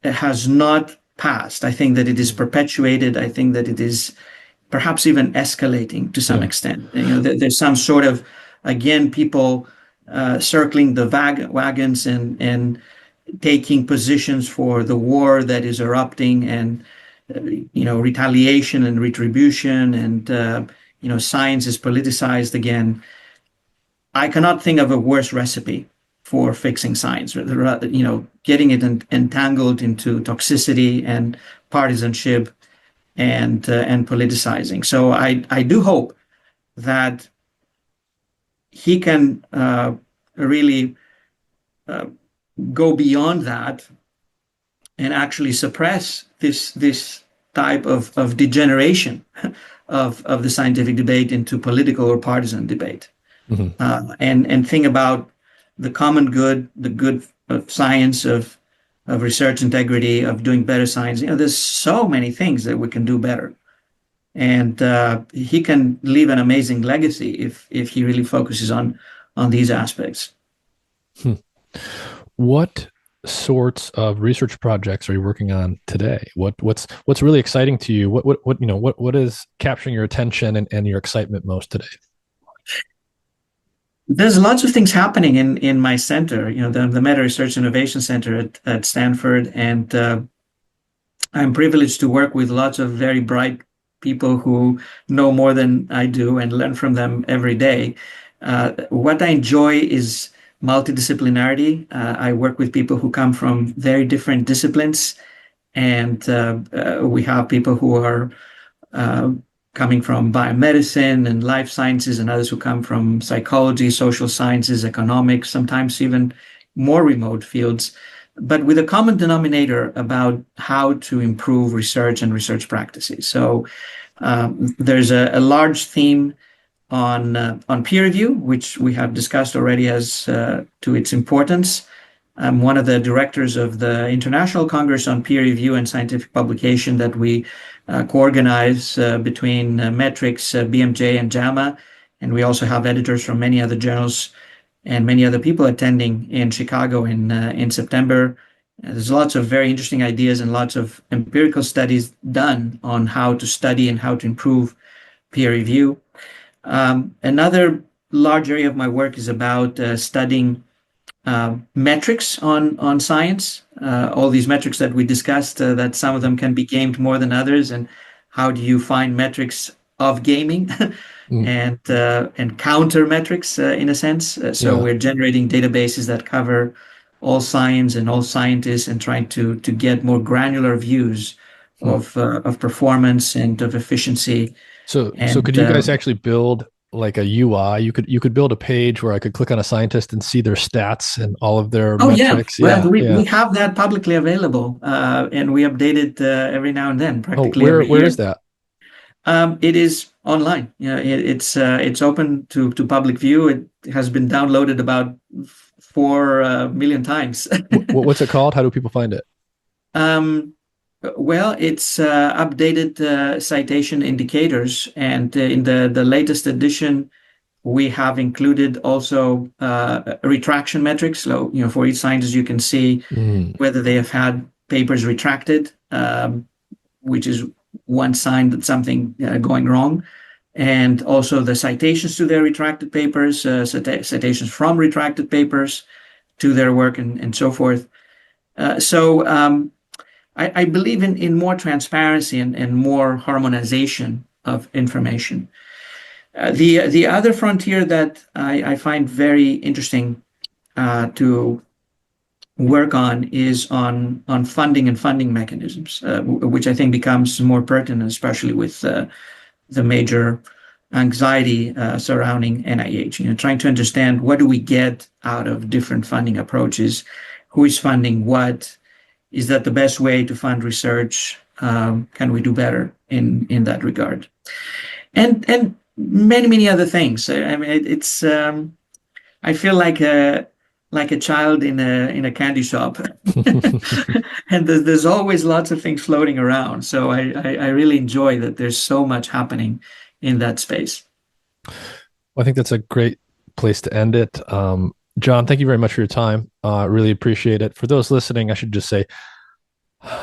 has not passed. I think that it is perpetuated. I think that it is perhaps even escalating to some extent. There's some sort of, again, people circling the wagons and taking positions for the war that is erupting, and retaliation and retribution, and science is politicized again. I cannot think of a worse recipe for fixing science, getting it entangled into toxicity and partisanship and politicizing. So I do hope that he can really go beyond that and actually suppress this type of degeneration of the scientific debate into political or partisan debate, Mm-hmm. and think about the common good, the good of science, of research integrity, of doing better science. There's so many things that we can do better, and he can leave an amazing legacy if he really focuses on these aspects. Hmm. What sorts of research projects are you working on today? What's really exciting to you? What is capturing your attention and your excitement most today? There's lots of things happening in my center, the Meta Research Innovation Center at Stanford, and I'm privileged to work with lots of very bright people who know more than I do and learn from them every day. What I enjoy is multidisciplinarity. I work with people who come from very different disciplines, and we have people who are uh, coming from biomedicine and life sciences, and others who come from psychology, social sciences, economics, sometimes even more remote fields, but with a common denominator about how to improve research and research practices. So there's a large theme on peer review, which we have discussed already as to its importance. I'm one of the directors of the International Congress on Peer Review and Scientific Publication that we co-organize between Metrics, BMJ, and JAMA. And we also have editors from many other journals and many other people attending in Chicago in September. There's lots of very interesting ideas and lots of empirical studies done on how to study and how to improve peer review. Another large area of my work is about studying metrics on science, all these metrics that we discussed, that some of them can be gamed more than others, and how do you find metrics of gaming and counter metrics in a sense. So Yeah. we're generating databases that cover all science and all scientists, and trying to get more granular views Hmm. of performance and of efficiency. So And could you guys actually build like a UI? You could build a page where I could click on a scientist and see their stats and all of their oh yeah, metrics. well Yeah, we yeah. have that publicly available, and we update it every now and then, Oh, practically where every where is year. that? It is online. It's open to public view. It has been downloaded about 4 million times. What's it called? How do people find it? um, well, it's updated citation indicators, and in the latest edition, we have included also retraction metrics. So, for each scientist, you can see Mm, whether they have had papers retracted, which is one sign that something going wrong, and also the citations to their retracted papers, citations from retracted papers to their work, and so forth. So I believe in more transparency and more harmonization of information. The other frontier that I find very interesting to work on is on funding and funding mechanisms, which I think becomes more pertinent, especially with the major anxiety surrounding NIH. Trying to understand what do we get out of different funding approaches, who is funding what, is that the best way to fund research? Can we do better in that regard? And many other things. I mean, it's I feel like a child in a candy shop, and there's always lots of things floating around. So I really enjoy that there's so much happening in that space. I think that's a great place to end it. John, thank you very much for your time. Really appreciate it. For those listening, I should just say,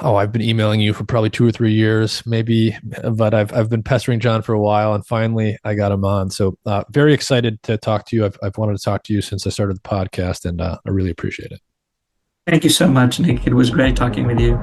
oh, I've been emailing you for probably 2 or 3 years, maybe, but I've been pestering John for a while, and finally I got him on. So very excited to talk to you. I've wanted to talk to you since I started the podcast, and I really appreciate it. Thank you so much, Nick. It was great talking with you.